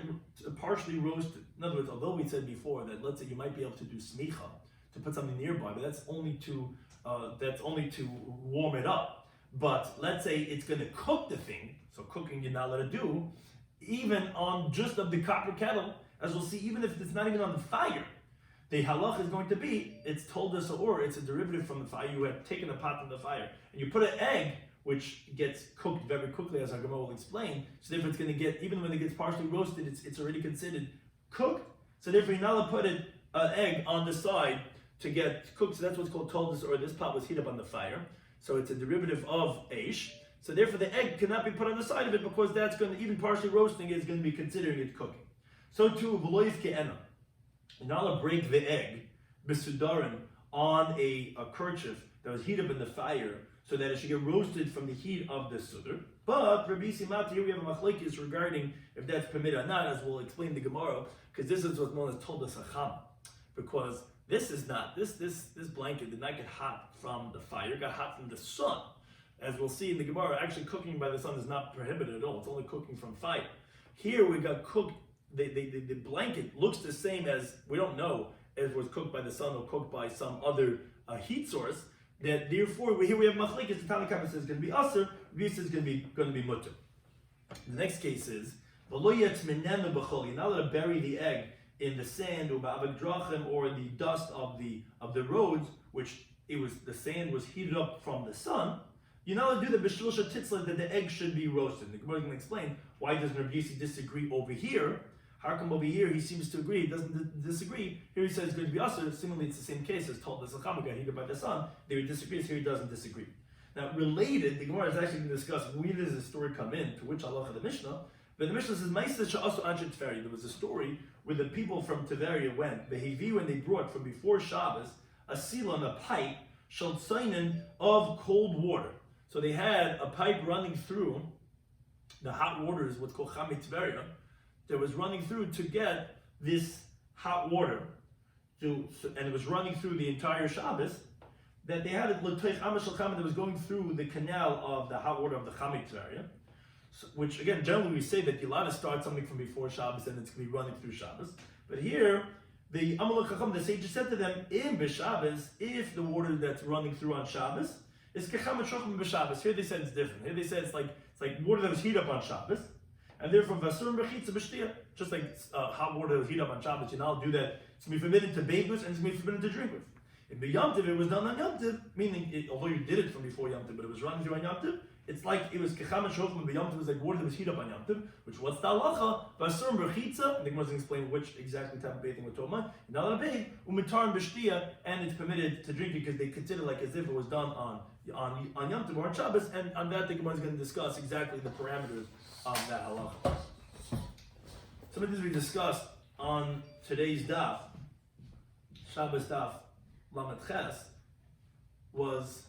A: partially roasted. In other words, although we said before that, let's say you might be able to do smicha to put something nearby, but that's only to warm it up. But let's say it's going to cook the thing. So cooking you're not allowed to do, even on just of the copper kettle. As we'll see, even if it's not even on the fire, the halach is going to be, it's told us, or it's a derivative from the fire. You have taken a pot from the fire, and you put an egg, which gets cooked very quickly, as our Gemara will explain. So therefore it's going to get, even when it gets partially roasted, it's already considered cooked. So therefore you're not allowed to put an egg on the side to get cooked. So that's what's called told us, or this pot was heated up on the fire. So it's a derivative of eish. So therefore the egg cannot be put on the side of it because that's going to, even partially roasting is going to be considering it cooking. So too, v'loif ke'ena. You're not allowed to break the egg, b'sudarin, on a kerchief that was heated up in the fire, so that it should get roasted from the heat of the sudar. But Rabbi Simat, here we have a machlekes regarding if that's permitted or not, as we'll explain the Gemara, because this is what's known as toldas hacham. Because this is not, this blanket did not get hot from the fire, it got hot from the sun. As we'll see in the Gemara, actually cooking by the sun is not prohibited at all, it's only cooking from fire. Here we got cooked. The blanket looks the same as, we don't know if it was cooked by the sun or cooked by some other heat source. That therefore here we have machlekes. The Tanakh says it's going to be aser, Rabbi says it's going to be mutter. The next case is you're not allowed to bury the egg in the sand or the dust of the roads, which the sand was heated up from the sun. You're not allowed to do the b'shilsha titzla that the egg should be roasted. The Gemara is going to explain why does Rabbi Yossi disagree over here. How come over here he seems to agree, he doesn't disagree? Here he says it's going to be usher. Similarly, it's the same case as told the Sachama got heated by the sun. They would disagree, here he doesn't disagree. Now, related, the Gemara is actually going to discuss where does the story come in, to which halacha the Mishnah. But the Mishnah says, there was a story where the people from Tiberia went, when they brought from before Shabbos, a silon, a pipe, shaltzainen of cold water. So they had a pipe running through, the hot water is what's called Chamei Tiberia, that was running through to get this hot water, and it was running through the entire Shabbos, that they had it that was going through the canal of the hot water of the Chamei Tiberia, which again, generally we say that you're allowed to start something from before Shabbos and it's going to be running through Shabbos. But here, the Amalek Chacham, the sages said to them, in B'Shabbos, if the water that's running through on Shabbos is Kecham Shochem B'Shabbos. Here they said it's different. Here they said it's like water that was heated up on Shabbos. And therefore, Vasur B'Chitza B'Shtia, just like hot water that was heated up on Shabbos, you now do that. It's going to be forbidden to bathe with and it's going to be forbidden to drink with. In Yom Tov, it was done on Yom Tov, meaning although you did it from before Yom Tov, but it was running through on Yom Tov, it's like it was Kecham and Shochem, but Yom Tov was like water that was heated up on Yom Tov, which what's the halacha? Vasur B'Chitza, and the Gemara doesn't explain which exactly type of bathing we're talking about. You're not allowed to bathe, Umitar B'Shtia, and it's permitted to drink it because they consider like as if it was done on Yom Tov or on Shabbos, and on that the Gemara is going to discuss exactly the parameters of that halacha. Some of these we discussed on today's Daf, Shabbos Daf, Lamed Ches, was,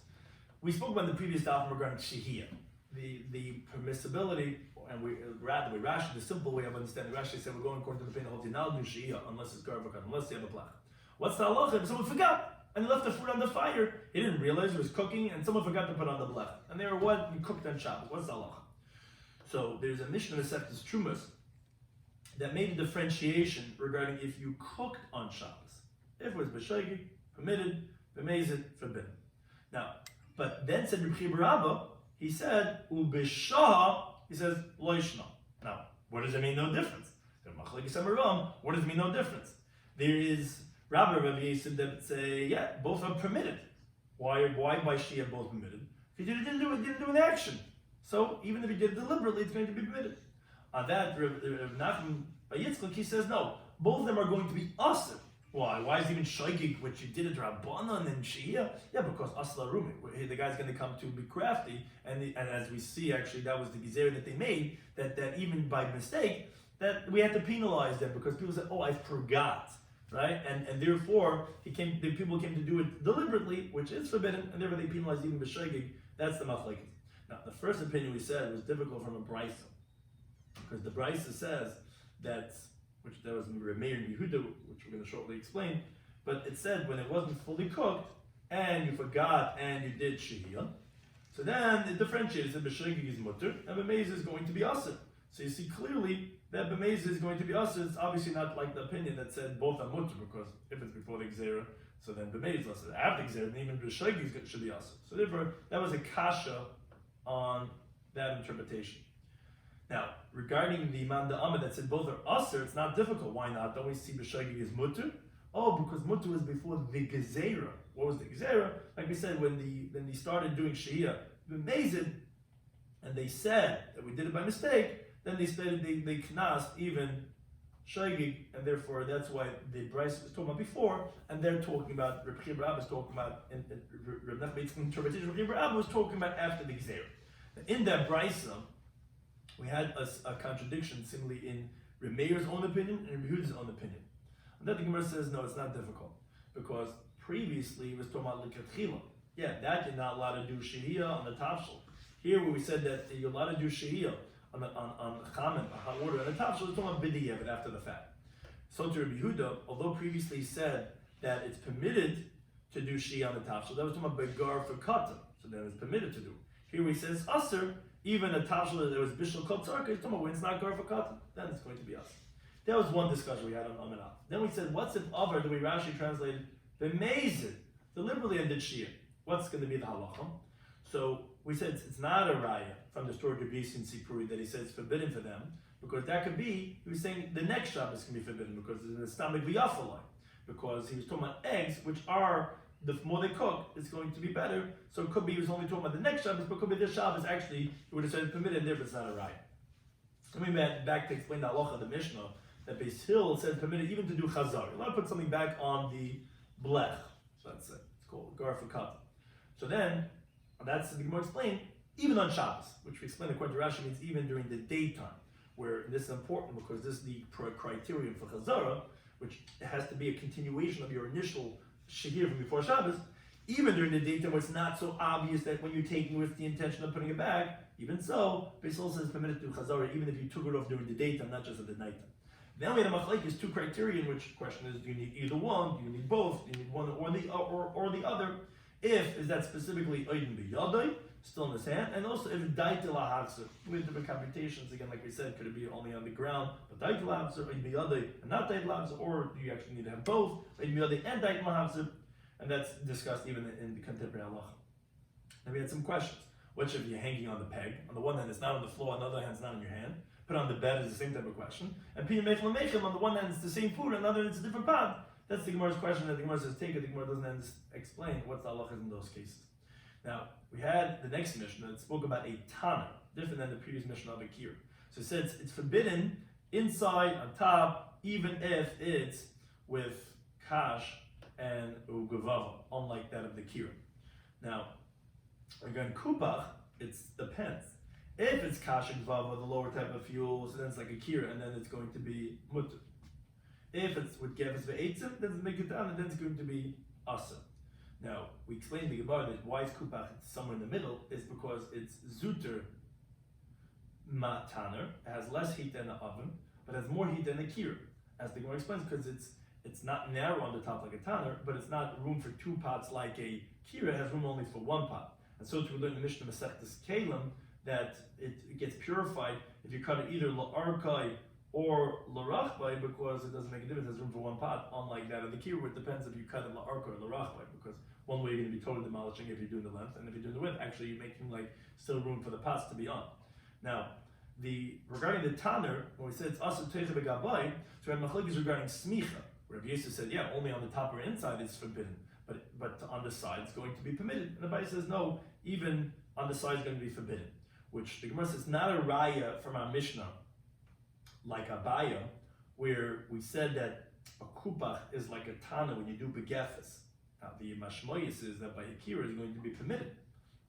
A: we spoke about the previous Daf regarding Shehiyah, the permissibility, and we Rashi, the simple way of understanding Rashi said we're going according to the pain of now do Shehiyah unless it's Garvakat, unless you have a plach. What's the halacha if someone forgot and left the food on the fire? He didn't realize it was cooking and someone forgot to put on the blech. And they were what? You cooked on Shabbos. What's the halacha? So there's a Mishnah Masechtas Trumas that made a differentiation regarding if you cooked on Shabbos. If it was b'shoigig, permitted, b'mezid, forbidden. Now, but then said Rabbi Shloimy, he said, u'b'shah, he says, loishna. Now, what does it mean no difference? What does it mean no difference? There is Rabbi Yisrael that say, yeah, both are permitted. Why by Shia both permitted? If he didn't do an action. So even if he did it deliberately, it's going to be permitted. On that, Nachman Yitzchak, he says, no, both of them are going to be asr. Why? Why is even shoigig, which you did it Rabbanan and Shia? Yeah, because asla rumi. The guy's going to come to be crafty, and as we see, actually, that was the gizera that they made, that even by mistake, that we had to penalize them because people said, oh, I forgot. Right, and therefore the people came to do it deliberately, which is forbidden, and therefore they penalized even b'shogig. That's the machlekes. Now, the first opinion we said was difficult from a brisa, because the brisa says that was Meir and Yehuda, which we're going to shortly explain. But it said when it wasn't fully cooked and you forgot and you did shehiyah, so then it differentiates that b'shogig is mutter and b'meiz is going to be asr. So you see clearly that b'meiz is going to be asr. It's obviously not like the opinion that said both are mutter, because if it's before the gzera, so then b'meiz is asr. After gzera, then even b'shogig should be asr. So therefore, that was a kasha on that interpretation. Now, regarding the Imam Da'amah that said both are asr, it's not difficult. Why not? Don't we see b'shogig is mutter? Oh, because mutter was before the gzera. What was the gzera? Like we said, when they started doing shehiyah, b'meizid, and they said that we did it by mistake, then they stated they knast even shoigig, and therefore that's why the Bryce was talking about before, and they're talking about, Rabbi Shloimy was talking about, and Rabbi Nachman's interpretation, Rabbi Shloimy was talking about after the Gzeir. In that Bryce, we had a contradiction similarly in Rabbi Meir's own opinion and Rabbi Yehuda's own opinion. And then the Gemara says, no, it's not difficult, because previously it was talking about l'katchila. Yeah, that you're not allowed to do shehiyah on the tafshel. Here where we said that you're allowed to do shehiyah on chamen, a hot water, and the tafshel is talking about b'diavad after the fact. So to Rabbi Yehuda, although previously he said that it's permitted to do shehiyah on the tafshel, that was talking about begar for kata, so then it's permitted to do. Here he says asr, even a tafshel that was bishul kol tzarka, he's talking about when it's not gar for kata, then it's going to be asr. That was one discussion we had on Amenah. Then we said, what's if avar, the way Rashi translated, b'meizid, deliberately and did shehiyah? What's going to be the halacha? So we said it's not a raya from the story of Rebbeis and Sipuri that he said it's forbidden for them, because that could be, he was saying the next Shabbos can be forbidden because it's in the stomach v'yafalai, because he was talking about eggs, which are, the more they cook, it's going to be better. So it could be he was only talking about the next Shabbos, but it could be this Shabbos actually, he would have said it's permitted, and therefore it's not a raya. Coming back to explain the halacha of the Mishnah, that Beis Hill said permitted even to do chazar. You're allowed to put something back on the blech. So that's it. It's called gar for kat. So then, that's the Gemara explained, even on Shabbos, which we explained according to Rashi means even during the daytime, where this is important because this is the criterion for chazara, which has to be a continuation of your initial shehir from before Shabbos. Even during the daytime, where it's not so obvious that when you're taking with the intention of putting it back, even so, Beis Hill says permitted to do chazara, even if you took it off during the daytime, not just at the nighttime. Then we had a machlekes, two criterion, which question is, do you need either one? Do you need both? Do you need one or the other? If, is that specifically oiden b'yadai, still in his hand, and also if daitil ha'havzer, we have different computations, again, like we said, could it be only on the ground, but daitil ha'havzer, oiden b'yadai, and not daitil ha'havzer, or do you actually need to have both, oiden b'yadai and daitil ha'havzer, and that's discussed even in the contemporary halacha. And we had some questions. What should be hanging on the peg? On the one hand, it's not on the floor, on the other hand, it's not in your hand. Put on the bed is the same type of question. And Piyam Mechel Mechel, on the one hand, it's the same food, on the other hand, it's a different pot. That's the Gemara's question, and the Gemara says take it, the Gemara doesn't explain what's the halacha in those cases. Now, we had the next Mishnah that spoke about a Tana, different than the previous Mishnah of a Kir. So it says it's forbidden inside, on top, even if it's with Kash and Ugavava, unlike that of the Kir. Now, again, Kupach, it depends. If it's kasha gvava, the lower type of fuel, so then it's like a kira, and then it's going to be mutter. If it's with gefes ve'etzim, then it's make it down, and then it's going to be asa. Now, we explained the Gemara that why is kupach somewhere in the middle is because it's zuter mataner, it has less heat than the oven, but has more heat than the kira. As the Gemara explains, because it's not narrow on the top like a tanner, but it's not room for two pots like a kira, it has room only for one pot. And so to learn the Mishnah Masechtas Kalim, that it gets purified if you cut it either la'arkai or l'rachbai, because it doesn't make a difference, there's room for one pot, unlike that of the kira, it depends if you cut it la'arkai or l'rachbai, because one way you're going to be totally demolishing if you're doing the length, and if you're doing the width, actually you're making like still room for the pots to be on. Now, regarding the tanner, when we said it's asa teicha begabai, so we have machlokes regarding smicha. Rabbi Yosef said, yeah, only on the top or inside it's forbidden, but on the side it's going to be permitted. And the Bible says no, even on the side is going to be forbidden. Which the Gemara says not a raya from our Mishnah, like Abaya, where we said that a kupach is like a tana when you do begefes. Now the mashmoyis is that by akira is going to be permitted.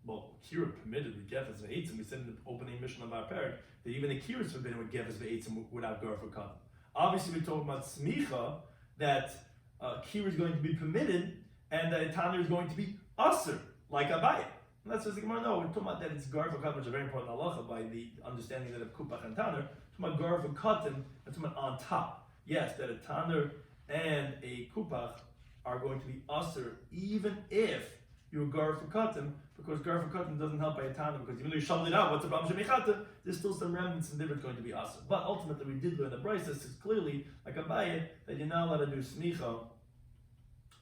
A: Well, akira permitted with gefes ve'etzim. We said in the opening Mishnah of our parak that even akira is forbidden with gefes ve'etzim without gar for cut. Obviously, we're talking about smicha that akira is going to be permitted and that a tana is going to be aser like Abaya. And that's what the Gemara. No, we're talking about that it's gar v'kat, which is a very important halacha by the understanding that of kupach and tanner. We're talking about gar v'katim, that's talking about on top. Yes, that a tanner and a kupach are going to be aser even if you're gar v'katim, because gar v'katim doesn't help by a tanner, because even though you shoveled it out, what's the problem shemichata? There's still some remnants and they're going to be aser. But ultimately, we did learn the brayso. It's clearly like a bayit that you're not allowed to do smicha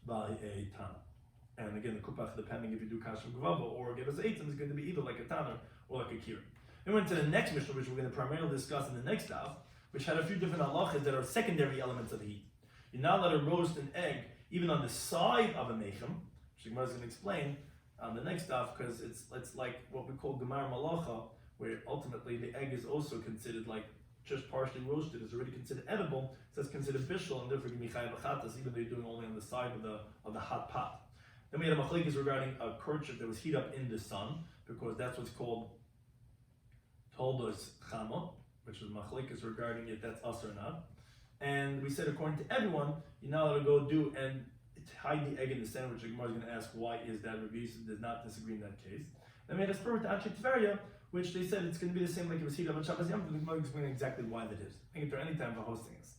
A: by a tanner. And again, the kupach, depending if you do kasha gvava or give us eitzim, is going to be either like a tanner or like a kira. And we went to the next Mishnah, which we're going to primarily discuss in the next daf, which had a few different halachas that are secondary elements of heat. You're not allowed to roast an egg even on the side of a mechem, which the Gemara is going to explain on the next daf, because it's like what we call gemar malacha, where ultimately the egg is also considered like just partially roasted, is already considered edible, so it's considered bishul, and therefore you chayav b'chatas, even though you're doing only on the side of the hot pot. Then we had a machlekes regarding a kerchief that was heat up in the sun, because that's what's called toldos chama, which is machlekes regarding if that's us or not. And we said according to everyone, you're not allowed to go do and hide the egg in the sandwich. The Gemara is going to ask why is that. Rabbi Yosef does not disagree in that case. Then we had a spur with Anshe Tveria, which they said it's going to be the same like it was heat up on Shabbos Yom. The Gemara is explaining exactly why that is. Thank you for any time for hosting us.